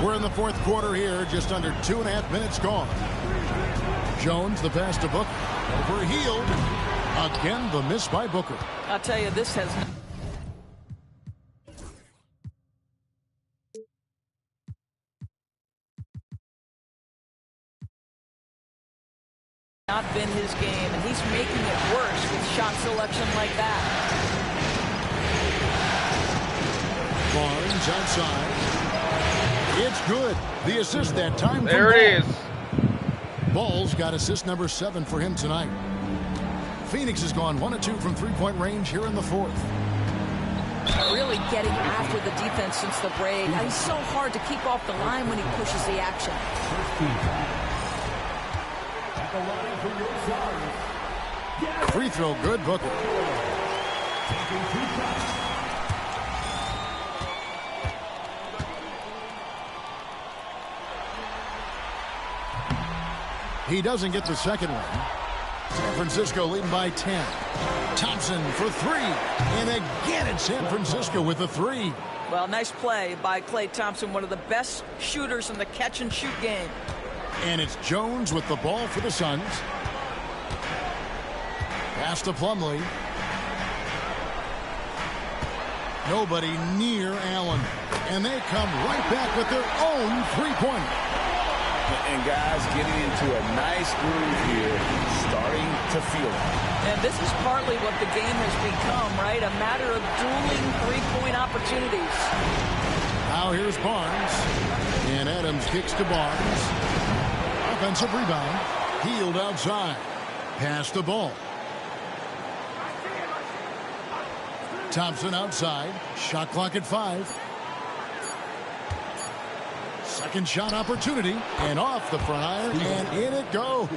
We're in the fourth quarter here, just under 2.5 minutes gone. Jones, the pass to Booker. Over Hield. Again, the miss by Booker. I'll tell you, this has not been his game, and he's making it worse with shot selection like that. Barnes outside. It's good. The assist that time. There it is. Ball's got assist number 7 for him tonight. Phoenix has gone 1 of 2 from three-point range here in the fourth. Really getting after the defense since the break. He's so hard to keep off the line when he pushes the action. Free throw good, Booker. He doesn't get the second one. San Francisco leading by 10. Thompson for 3. And again it's San Francisco with the 3. Well, nice play by Klay Thompson, one of the best shooters in the catch-and-shoot game. And it's Jones with the ball for the Suns. Pass to Plumlee. Nobody near Allen. And they come right back with their own three-pointer. And guys getting into a nice groove here, starting to feel it. And this is partly what the game has become, right? A matter of dueling three-point opportunities. Now here's Barnes. And Adams kicks to Barnes. Offensive rebound. Hield outside. Pass the ball. Thompson outside. Shot clock at 5. Second shot opportunity. And off the front iron. And in it goes.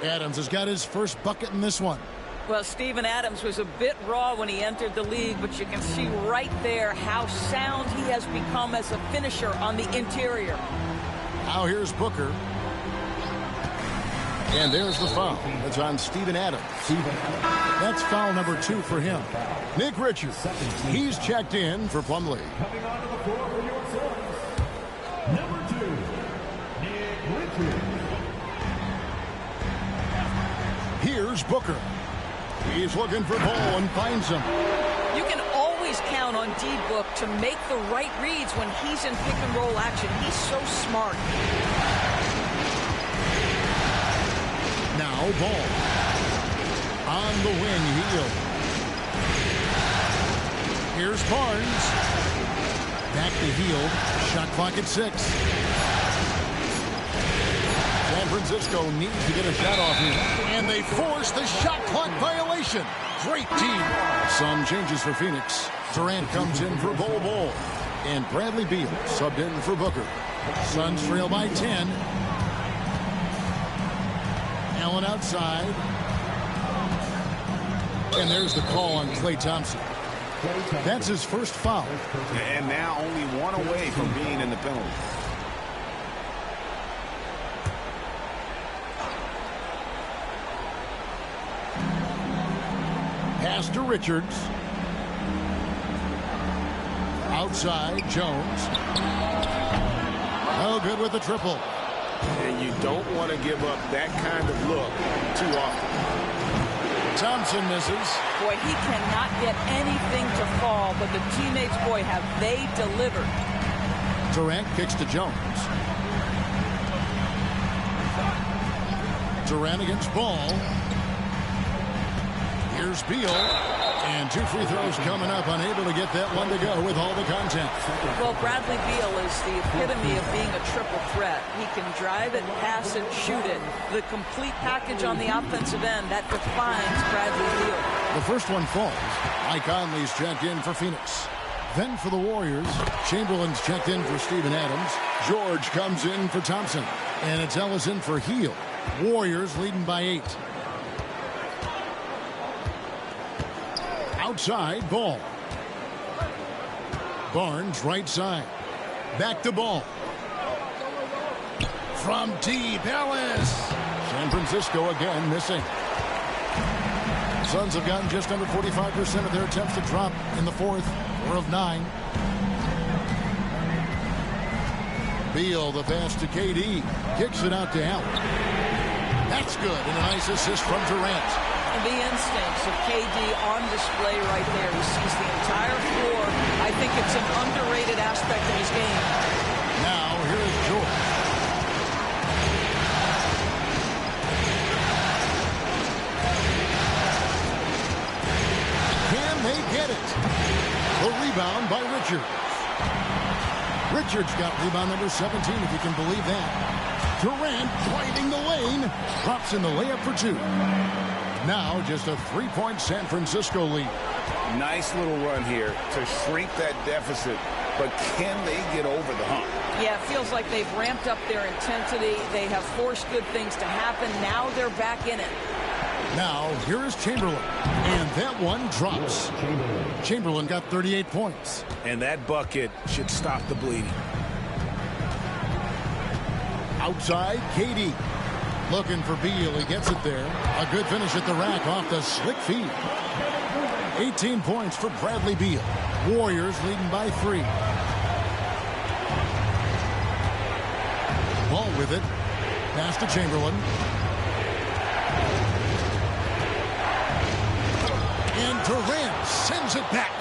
Adams has got his first bucket in this one. Well, Steven Adams was a bit raw when he entered the league, but you can see right there how sound he has become as a finisher on the interior. Now here's Booker. And there's the foul. It's on Steven Adams. That's foul number 2 for him. Nick Richards. He's checked in for Plumlee. Coming onto the floor for your Suns, number 2, Nick Richards. Here's Booker. He's looking for Ball and finds him. You can always count on D-Book to make the right reads when he's in pick-and-roll action. He's so smart. Now Ball. On the wing, Hield. Here's Barnes. Back to Hield. Shot clock at 6. San Francisco needs to get a shot off here. And they force the shot clock violation. Great team. Some changes for Phoenix. Durant comes in for Bol. And Bradley Beal subbed in for Booker. Suns trail by 10. Allen outside. And there's the call on Klay Thompson. That's his first foul. And now only one away from being in the penalty. Pass to Richards. Outside, Jones. Oh, good with the triple. And you don't want to give up that kind of look too often. Thompson misses. Boy, he cannot get anything to fall, but the teammates, boy, have they delivered. Durant kicks to Jones. Durant against Ball. Here's Beal. And 2 free throws coming up, unable to get that one to go with all the contact. Well, Bradley Beal is the epitome of being a triple threat. He can drive it, pass it, shoot it. The complete package on the offensive end, that defines Bradley Beal. The first one falls. Mike Conley's checked in for Phoenix. Then for the Warriors, Chamberlain's checked in for Steven Adams. George comes in for Thompson. And it's Ellison for Heel. Warriors leading by 8. Outside, Ball. Barnes, right side. Back to Ball. From deep, Ellis. San Francisco again missing. Suns have gotten just under 45% of their attempts to drop in the fourth. 4 of 9. Beal, the pass to KD. Kicks it out to Allen. That's good, and a nice assist from Durant. And the instincts of KD on display right there. He sees the entire floor. I think it's an underrated aspect of his game. Now, here is George. Can they get it? The rebound by Richards. Richards got rebound number 17, if you can believe that. Durant driving the lane. Drops in the layup for 2. Now just a 3-point San Francisco lead. Nice little run here to shrink that deficit, but can they get over the hump? Yeah, it feels like they've ramped up their intensity. They have forced good things to happen. Now they're back in it. Now here is Chamberlain, and that one drops. Chamberlain got 38 points. And that bucket should stop the bleeding. Outside, KD. Looking for Beal. He gets it there. A good finish at the rack off the slick feed. 18 points for Bradley Beal. Warriors leading by 3. Ball with it. Pass to Chamberlain. And Durant sends it back.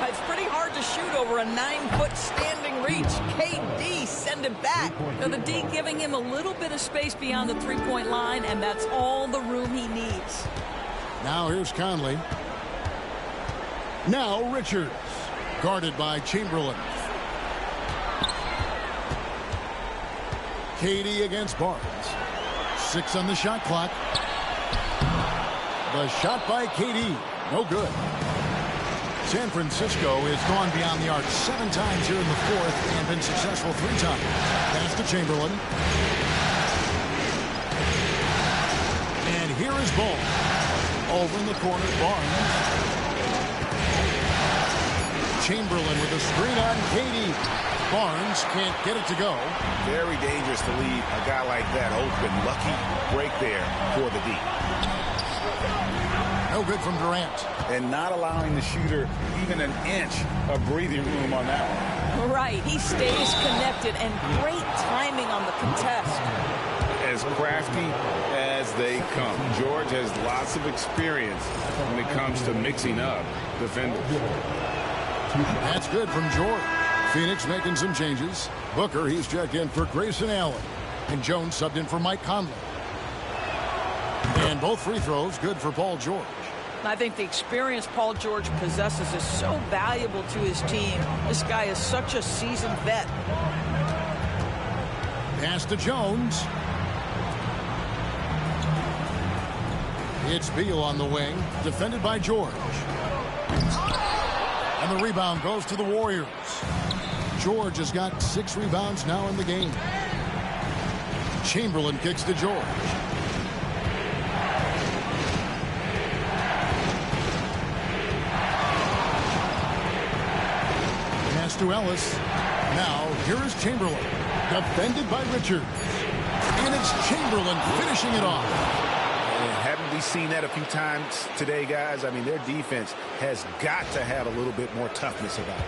It's pretty hard to shoot over a 9-foot standing reach. KD send it back. Now the D giving him a little bit of space beyond the 3-point line, and that's all the room he needs. Now here's Conley. Now Richards. Guarded by Chamberlain. KD against Barnes. 6 on the shot clock. The shot by KD. No good. San Francisco has gone beyond the arc 7 times here in the fourth and been successful 3 times. Pass to Chamberlain. And here is Ball. Over in the corner, Barnes. Chamberlain with a screen on KD. Barnes can't get it to go. Very dangerous to leave a guy like that open. Lucky break there for the D. No good from Durant. And not allowing the shooter even an inch of breathing room on that one. Right. He stays connected, and great timing on the contest. As crafty as they come. George has lots of experience when it comes to mixing up defenders. That's good from George. Phoenix making some changes. Booker, he's checked in for Grayson Allen. And Jones subbed in for Mike Conley. And both free throws good for Paul George. I think the experience Paul George possesses is so valuable to his team. This guy is such a seasoned vet. Pass to Jones. It's Beal on the wing, defended by George. And the rebound goes to the Warriors. George has got 6 rebounds now in the game. Chamberlain kicks to George. to Ellis. Now, here is Chamberlain. Defended by Richards. And it's Chamberlain finishing it off. Haven't we seen that a few times today, guys? I mean, their defense has got to have a little bit more toughness about it.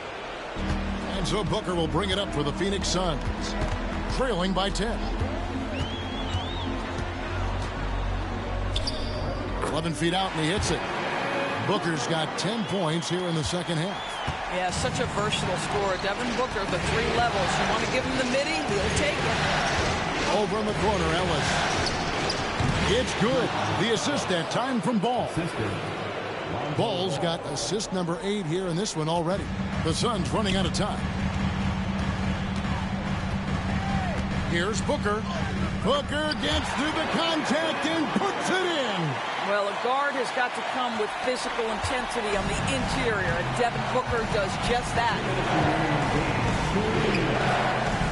And so Booker will bring it up for the Phoenix Suns. Trailing by 10. 11 feet out, and he hits it. Booker's got 10 points here in the second half. Yeah, such a versatile scorer. Devin Booker, the 3 levels. You want to give him the midi, he'll take it. Over in the corner, Ellis. It's good. The assist that time from Ball. Ball's got assist number 8 here in this one already. The Suns running out of time. Here's Booker. Booker gets through the contact and puts it in. Well, a guard has got to come with physical intensity on the interior, and Devin Booker does just that.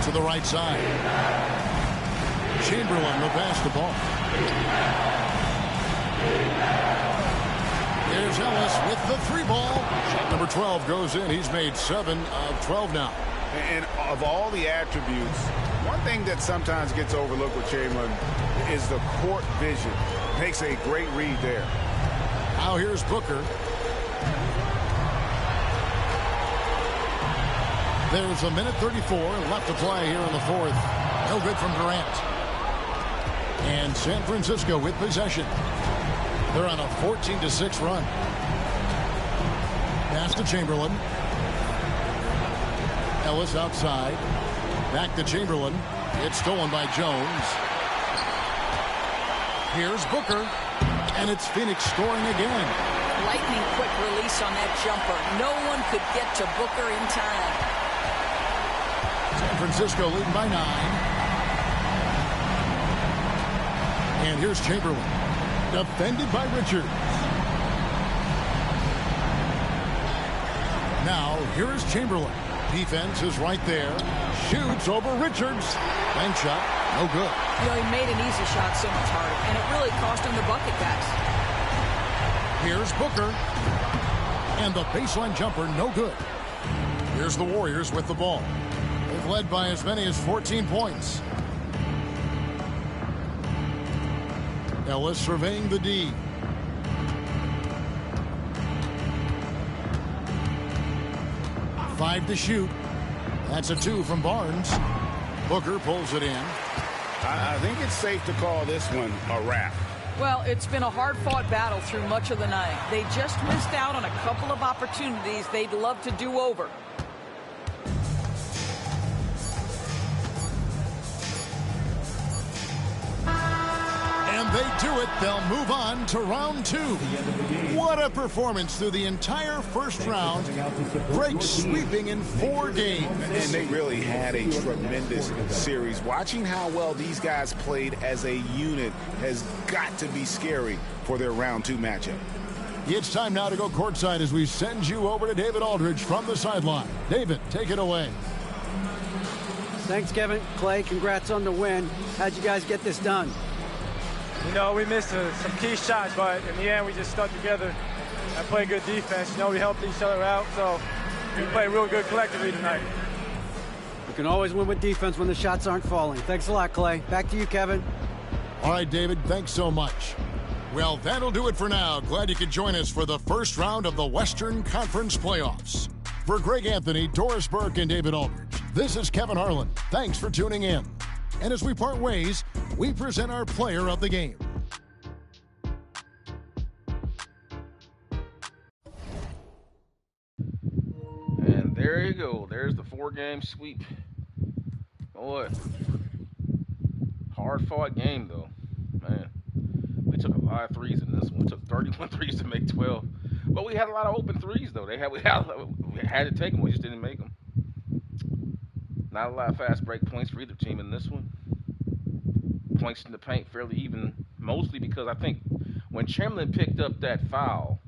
To the right side. Chamberlain will pass the ball. Here's Ellis with the 3 ball. Shot number 12 goes in. He's made 7 of 12 now. And of all the attributes, one thing that sometimes gets overlooked with Chamberlain is the court vision. Makes a great read there. Now here's Booker. There's a minute 34 left to play here in the fourth. No good from Durant. And San Francisco with possession. They're on a 14-6 run. Pass to Chamberlain. Ellis outside. Back to Chamberlain. It's stolen by Jones. Here's Booker. And it's Phoenix scoring again. Lightning quick release on that jumper. No one could get to Booker in time. San Francisco leading by 9. And here's Chamberlain. Defended by Richards. Now, here is Chamberlain. Defense is right there. Shoots over Richards. Bank shot. No good. You know, he made an easy shot so much harder, and it really cost him the bucket, guys. Here's Booker. And the baseline jumper, no good. Here's the Warriors with the ball. They've led by as many as 14 points. Ellis surveying the D. Five to shoot. That's a 2 from Barnes. Booker pulls it in. I think it's safe to call this one a wrap. Well, it's been a hard-fought battle through much of the night. They just missed out on a couple of opportunities they'd love to do over. They do it. They'll move on to round 2. What a performance through the entire first round. Breaks sweeping in 4 games. And they really had a tremendous series. Watching how well these guys played as a unit has got to be scary for their round 2 matchup. It's time now to go courtside as we send you over to David Aldridge from the sideline. David, take it away. Thanks, Kevin. Clay, congrats on the win. How'd you guys get this done? You know, we missed some key shots, but in the end, we just stuck together and played good defense. You know, we helped each other out, so we played real good collectively tonight. You can always win with defense when the shots aren't falling. Thanks a lot, Clay. Back to you, Kevin. All right, David, thanks so much. Well, that'll do it for now. Glad you could join us for the first round of the Western Conference Playoffs. For Greg Anthony, Doris Burke, and David Aldridge, this is Kevin Harlan. Thanks for tuning in. And as we part ways, we present our player of the game. And there you go. There's the 4-game sweep. Boy, hard-fought game, though. Man, we took a lot of threes in this one. We took 31 threes to make 12. But we had a lot of open threes, though. We had to take them. We just didn't make them. Not a lot of fast break points for either team in this one. Points in the paint fairly even, mostly because I think when Chamberlain picked up that foul,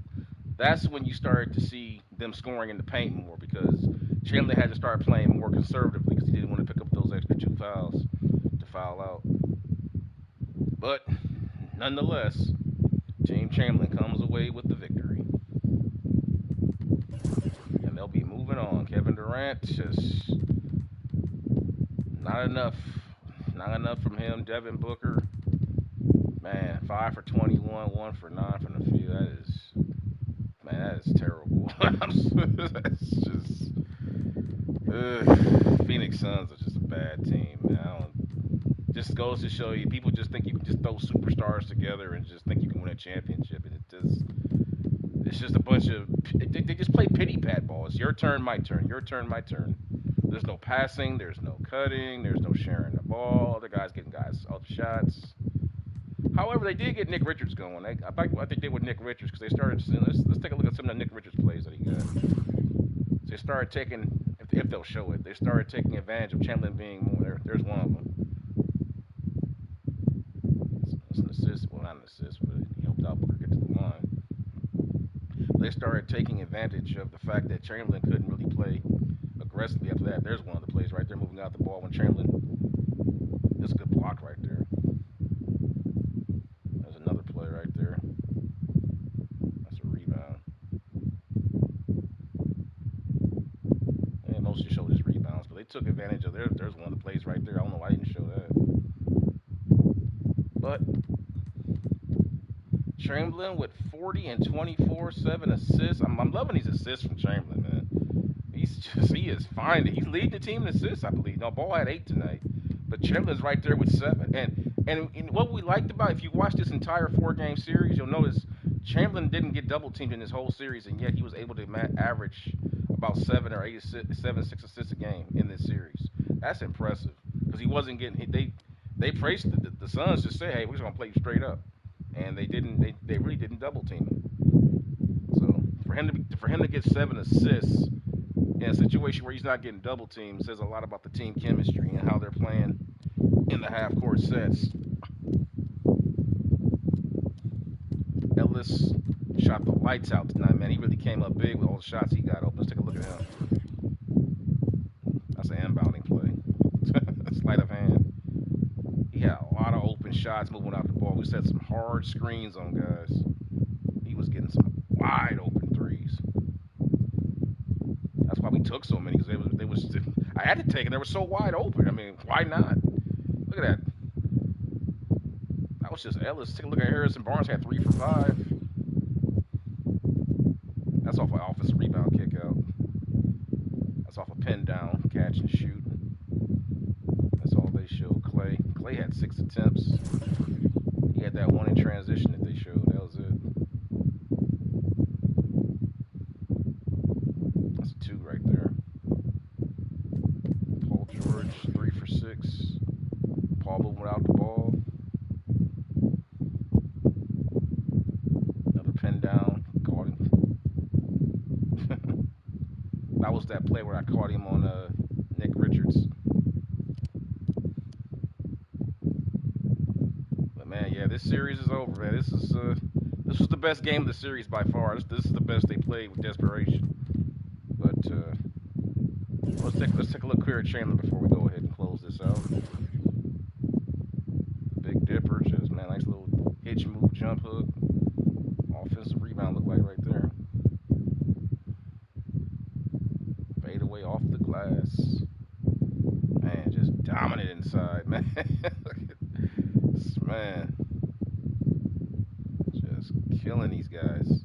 that's when you started to see them scoring in the paint more, because Chamberlain had to start playing more conservatively because he didn't want to pick up those extra 2 fouls to foul out. But nonetheless, Team Chamberlain comes away with the victory. And they'll be moving on. Kevin Durant Durant, just not enough. Not enough from him. Devin Booker, man, 5 for 21, 1 for 9 from the field. That is terrible. That's just, Phoenix Suns are just a bad team, man. Just goes to show you, people just think you can just throw superstars together and just think you can win a championship, and it's just a bunch of, they just play pity pat ball. It's your turn, my turn, your turn, my turn. There's no passing, there's no cutting, there's no sharing the ball. Other guys getting other shots. However, they did get Nick Richards going. I like what they did with Nick Richards, because they started. Let's take a look at some of the Nick Richards plays that he got. So they started taking, if they'll show it, they started taking advantage of Chamberlain being more there. There's one of them. It's an assist. Well, not an assist, but he helped out Booker get to the line. They started taking advantage of the fact that Chamberlain couldn't really play aggressively after that. There's one of the plays right there, moving out the ball when Chamberlain. That's a good block right there. There's another play right there. That's a rebound. And mostly showed his rebounds, but they took advantage of there's one of the plays right there. I don't know why they didn't show that. But Chamberlain with 40 and 24, 7 assists. I'm loving these assists from Chamberlain, man. He is fine. He's leading the team in assists, I believe. No, Ball had 8 tonight, but Chamberlain's right there with 7. And what we liked about, if you watch this entire 4-game series, you'll notice Chamberlain didn't get double teamed in this whole series, and yet he was able to average about 7 or 8 assists, 7-6 assists a game in this series. That's impressive, because he wasn't getting. They praised the Suns just say, hey, we're just gonna play you straight up, and they didn't. They really didn't double team him. So for him to get 7 assists in a situation where he's not getting double teamed says a lot about the team chemistry and how they're playing in the half-court sets. Ellis shot the lights out tonight, man. He really came up big with all the shots he got open. Let's take a look at him. That's an inbounding play. Sleight of hand. He had a lot of open shots moving out the ball. We set some hard screens on guys. He was getting some wide open threes. That's why we took so many, because I had to take it. They were so wide open. I mean, why not? Look at that. That was just Ellis. Take a look at Harrison Barnes. Had 3 for 5. That's off an offensive rebound kick out. That's off a pin down, catch and shoot. That's all they showed. Clay had 6 attempts. He had that one in transition that they showed. That was it. That's a 2 right there. Paul George, 3 for 6. Paul moving without the ball. Another pin down. Caught him. That was that play where I caught him on Nick Richards. But man, yeah, this series is over, man. This was the best game of the series by far. This is the best they played with desperation. But let's take a look clear at Chamberlain before we go ahead and close this out. Big Dipper, just man, nice little hitch move, jump hook, offensive rebound look like right there. Fade away off the glass. Man, just dominant inside, man. Man, just killing these guys.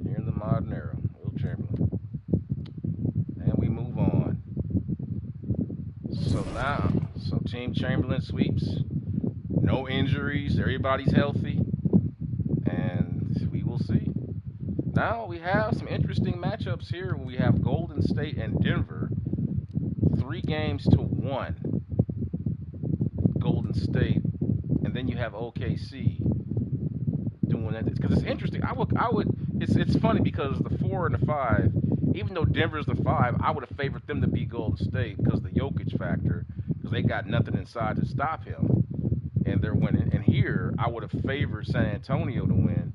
Here in the modern era, Wilt Chamberlain. And we move on. So Team Chamberlain sweeps. No injuries. Everybody's healthy. And we will see. Now we have some interesting matchups here. We have Golden State and Denver. 3 games to 1. Golden State. And then you have OKC doing that. Because it's interesting. It's funny because the 4 and the 5, even though Denver's the 5, I would have favored them to be Golden State because the Jokic factor, because they got nothing inside to stop him, and they're winning. And here, I would have favored San Antonio to win.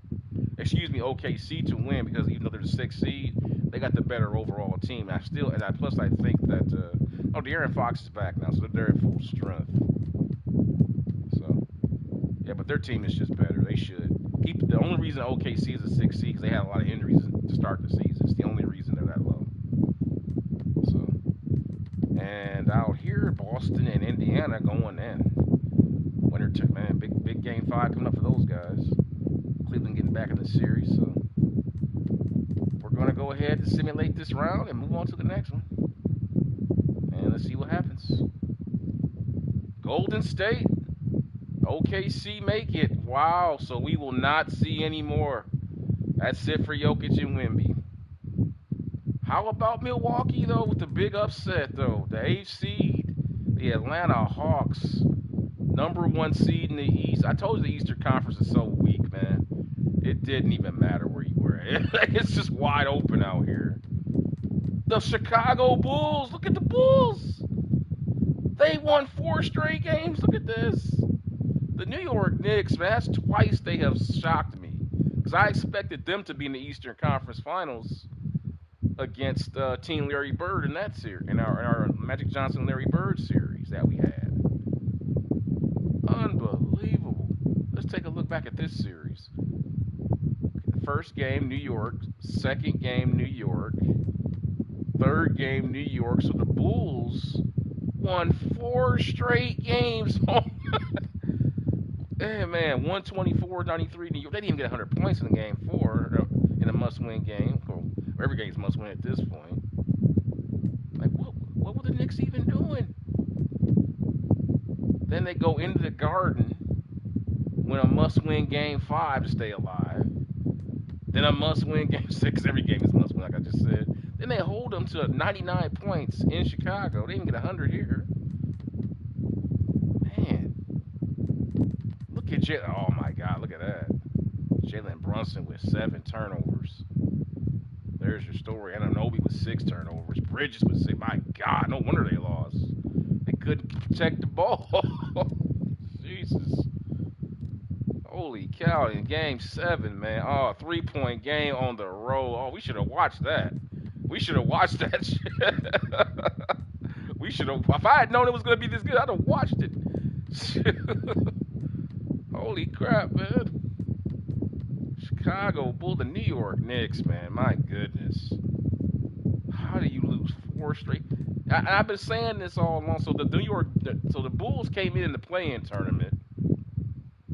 OKC to win, because even though they're the 6th seed, they got the better overall team. Plus I think that De'Aaron Fox is back now, so they're at full strength. So yeah, but their team is just better. They should keep. The only reason OKC is a 6th seed because they had a lot of injuries to start the season. It's the only reason they're that low. And out here, Boston and Indiana going in. Winner took, man, big game 5 coming up for those guys. Cleveland getting back in the series, so we're going to go ahead and simulate this round and move on to the next one. And let's see what happens. Golden State, OKC make it. Wow, so we will not see any more. That's it for Jokic and Wemby. How about Milwaukee, though, with the big upset, though? The 8th seed, the Atlanta Hawks, #1 seed in the East. I told you the Eastern Conference is so weak, man. It didn't even matter where you were. It's just wide open out here. The Chicago Bulls, look at the Bulls. They won 4 straight games. Look at this. The New York Knicks, man, that's twice they have shocked me. Because I expected them to be in the Eastern Conference Finals against Team Larry Bird in that series, in our Magic Johnson Larry Bird series that we had. Unbelievable. Let's take a look back at this series. First game, New York. Second game, New York. Third game, New York. So the Bulls won 4 straight games. Hey, man, 124-93 New York. They didn't even get 100 points in game 4 in a must-win game. Every game's must-win at this point. Like, what were the Knicks even doing? Then they go into the Garden, win a must-win game 5 to stay alive. Then a must-win game 6. Every game is must-win, like I just said. Then they hold them to 99 points in Chicago. They didn't get 100 here. Man. Look at oh my God, look at that. Jalen Brunson with 7 turnovers. There's your story. Anunoby with 6 turnovers. Bridges with 6. My God, no wonder they lost. They couldn't protect the ball. Jesus. Holy cow, in game 7, man. Oh, 3-point game on the road. Oh, we should have watched that. We should have watched that shit. We should have. If I had known it was going to be this good, I'd have watched it. Holy crap, man. Chicago Bulls, the New York Knicks, man. My goodness. How do you lose 4 straight? I've been saying this all along. So the Bulls came in the play-in tournament,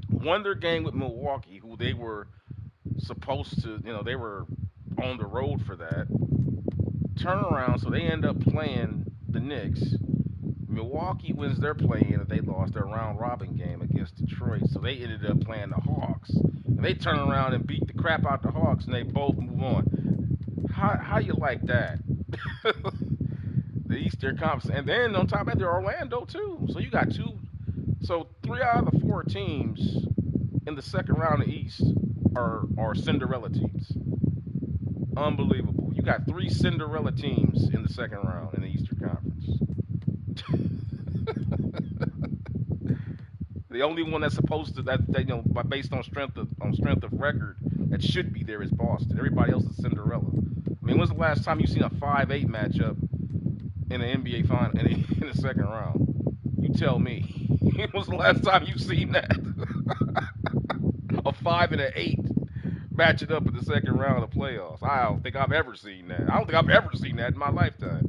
won their game with Milwaukee, who they were supposed to, they were on the road for that. Turn around, so they end up playing the Knicks. Milwaukee wins their play-in, and they lost their round-robin game against Detroit. So they ended up playing the Hawks. And they turn around and beat the crap out the Hawks, and they both move on. How you like that? The Eastern Conference. And then on top of that, they're Orlando, too. So you got 3 out of the 4 teams in the second round of the East are Cinderella teams. Unbelievable. You got 3 Cinderella teams in the second round in the Eastern Conference. The only one that's supposed to based on strength of record that should be there is Boston. Everybody else is Cinderella. I mean, when's the last time you seen a 5-8 matchup in an NBA final in the second round? You tell me. When's the last time you seen that? A 5 and an 8 matching up in the second round of the playoffs. I don't think I've ever seen that. I don't think I've ever seen that in my lifetime.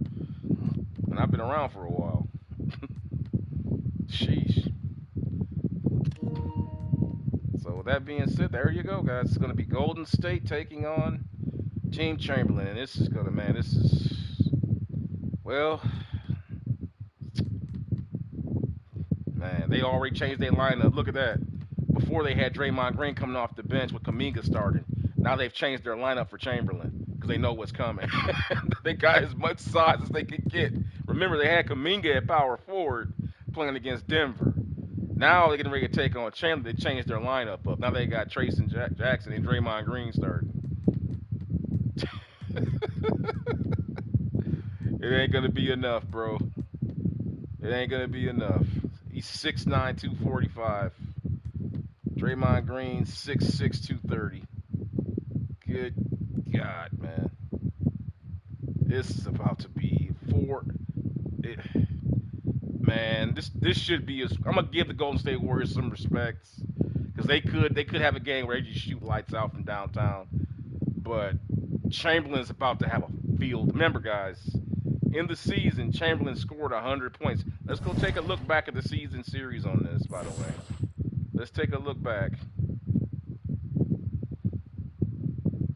And I've been around for a while. Sheesh. So with that being said, there you go, guys. It's going to be Golden State taking on Team Chamberlain. And this is going to, they already changed their lineup. Look at that. Before they had Draymond Green coming off the bench with Kuminga starting. Now they've changed their lineup for Chamberlain because they know what's coming. They got as much size as they could get. Remember, they had Kuminga at power forward playing against Denver. Now they're getting ready to take on Chamberlain. They changed their lineup up. Now they got Trayson Jackson and Draymond Green starting. It ain't going to be enough, bro. It ain't going to be enough. He's 6'9", 245. Draymond Green, 6'6", 230. Good God, man. This is about to be man, this should be I'm gonna give the Golden State Warriors some respect because they could have a game where they just shoot lights out from downtown, but Chamberlain's about to have a field. Remember, guys, In the season, Chamberlain scored 100 points. Let's go take a look back at the season series on this, by the way. Let's take a look back.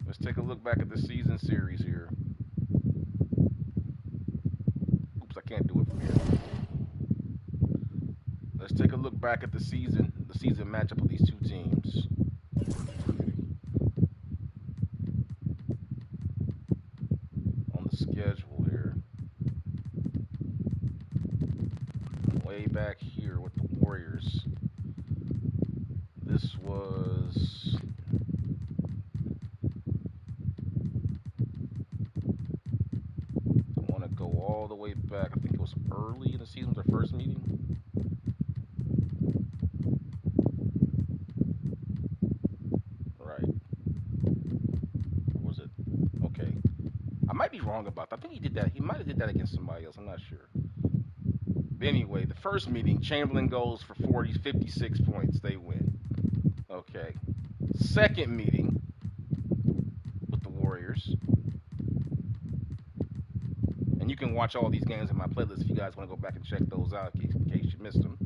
Let's take a look back at the season series here. Oops, I can't do it from here. Let's take a look back at the season matchup of these two teams. On the schedule here. Way back here with the Warriors. This was I want to go all the way back. I think it was early in the season, their first meeting. Right. Or was it? Okay. I might be wrong about that. I think he did that. He might have did that against somebody else. I'm not sure. But anyway, the first meeting, Chamberlain goes for 56 points. They win. Okay. Second meeting with the Warriors. And you can watch all these games in my playlist if you guys want to go back and check those out in case you missed them.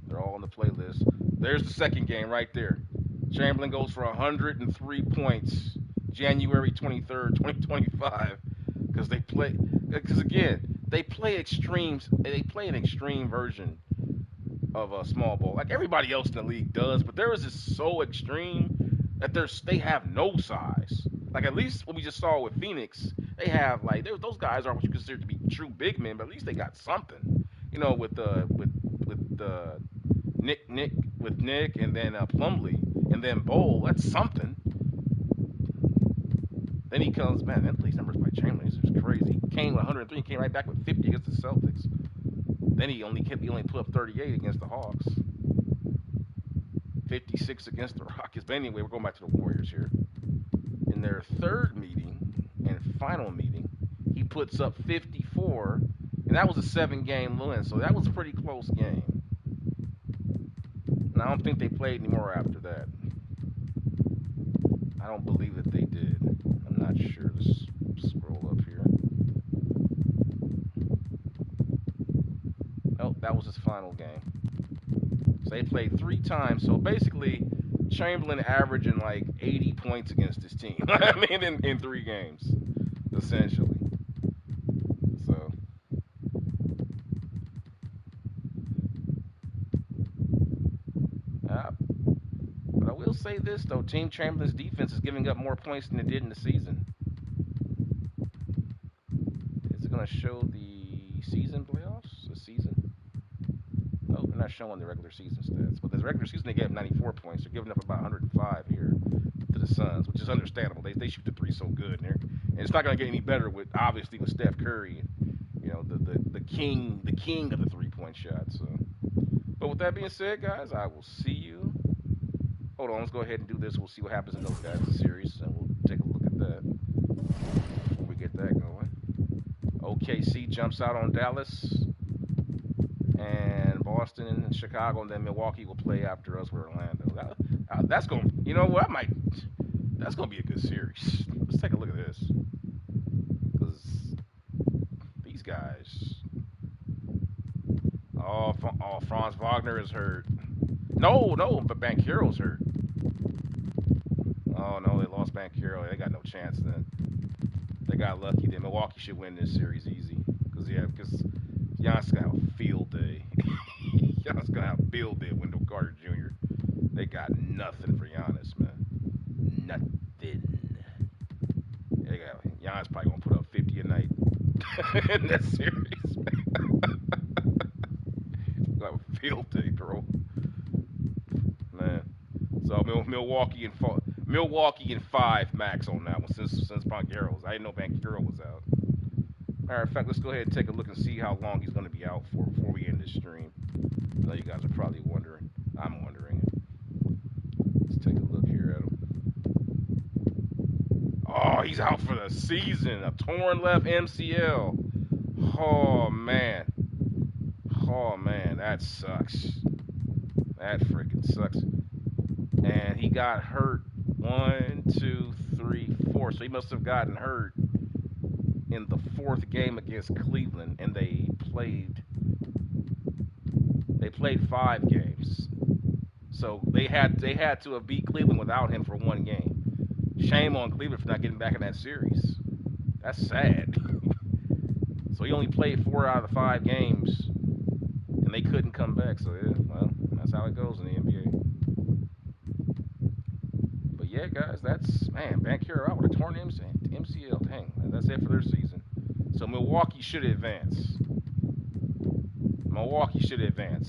They're all on the playlist. There's the second game right there. Chamberlain goes for 103 points January 23rd, 2025. Because again, they play extremes. They play an extreme version of a small ball, like everybody else in the league does. But there is this so extreme that they have no size. Like at least what we just saw with Phoenix, they have like those guys aren't what you consider to be true big men, but at least they got something. You know, with Nick, and then Plumlee, and then Bowl. That's something. Then he comes, man. These numbers by Chamberlain is just crazy. He came with 103, came right back with 50 against the Celtics. Then he only put up 38 against the Hawks. 56 against the Rockets. But anyway, we're going back to the Warriors here. In their third meeting and final meeting, he puts up 54, and that was a 7-game win, so that was a pretty close game. And I don't think they played anymore after that. I don't believe that they did. I'm not sure. Let's scroll up here. Oh, that was his final game. So they played 3 times. So basically, Chamberlain averaging like 80 points against his team. I mean, in 3 games, essentially. So. But I will say this, though. Team Chamberlain's defense is giving up more points than it did in the season. Is it going to show the season playoffs? The season? No, they're not showing the regular season stats. But the regular season, they gave 94 points. They're giving up about 105 here to the Suns, which is understandable. They shoot the 3 so good. And it's not going to get any better with Steph Curry, you know, the king of the 3-point shot. So. But with that being said, guys, I will see you. Hold on, let's go ahead and do this. We'll see what happens in those guys' series, and we'll take a look at that before we get that going. OKC jumps out on Dallas, and Boston and Chicago, and then Milwaukee will play after us with Orlando. That's going, you know what? That's going to be a good series. Let's take a look at this, because these guys. Oh, Franz Wagner is hurt. No, but Banchero's hurt. Oh, no, they lost Banchero. They got no chance then. They got lucky. Then Milwaukee should win this series easy. Because Giannis got a field day. Giannis got a field day, Wendell Carter Jr. They got nothing for Giannis, man. Nothing. Giannis probably going to put up 50 a night in that series, man. Got a field day, bro. Man. So Milwaukee in 5 max on that one since Banchero's. I didn't know Banchero was out. Matter of fact, let's go ahead and take a look and see how long he's going to be out for before we end this stream. I know you guys are probably wondering. I'm wondering it. Let's take a look here at him. Oh, he's out for the season. A torn left MCL. Oh, man. Oh, man, that sucks. That freaking sucks. And he got hurt 1, 2, 3, 4. So he must have gotten hurt in the 4th game against Cleveland, and they played 5 games. So they had to have beat Cleveland without him for 1 game. Shame on Cleveland for not getting back in that series. That's sad. So he only played 4 out of the 5 games, and they couldn't come back. So yeah, well, that's how it goes in the NBA. But yeah, guys, that's, man, Banchero out with a torn MCL. Dang, that's it for their season. So Milwaukee should advance.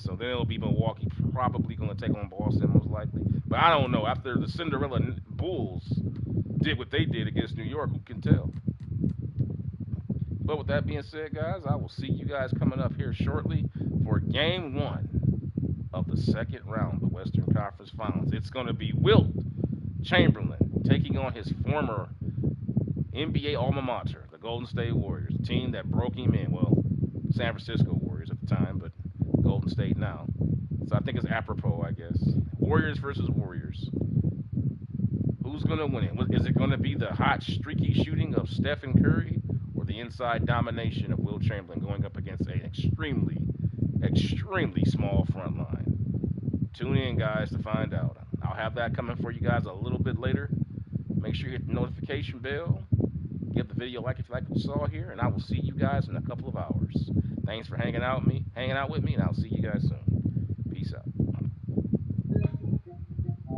So then it'll be Milwaukee probably going to take on Boston most likely. But I don't know. After the Cinderella Bulls did what they did against New York, who can tell? But with that being said, guys, I will see you guys coming up here shortly for Game 1 of the 2nd round of the Western Conference Finals. It's going to be Wilt Chamberlain taking on his former NBA alma mater, the Golden State Warriors, a team that broke him in. Well, San Francisco Warriors at the time, but Golden State now. So I think it's apropos, I guess. Warriors versus Warriors. Who's going to win it? Is it going to be the hot, streaky shooting of Stephen Curry or the inside domination of Wilt Chamberlain going up against an extremely, extremely small front line? Tune in, guys, to find out. I'll have that coming for you guys a little bit later. Make sure you hit the notification bell. Give the video a like if you like what you saw here, and I will see you guys in a couple of hours. Thanks for hanging out with me, and I'll see you guys soon. Peace out.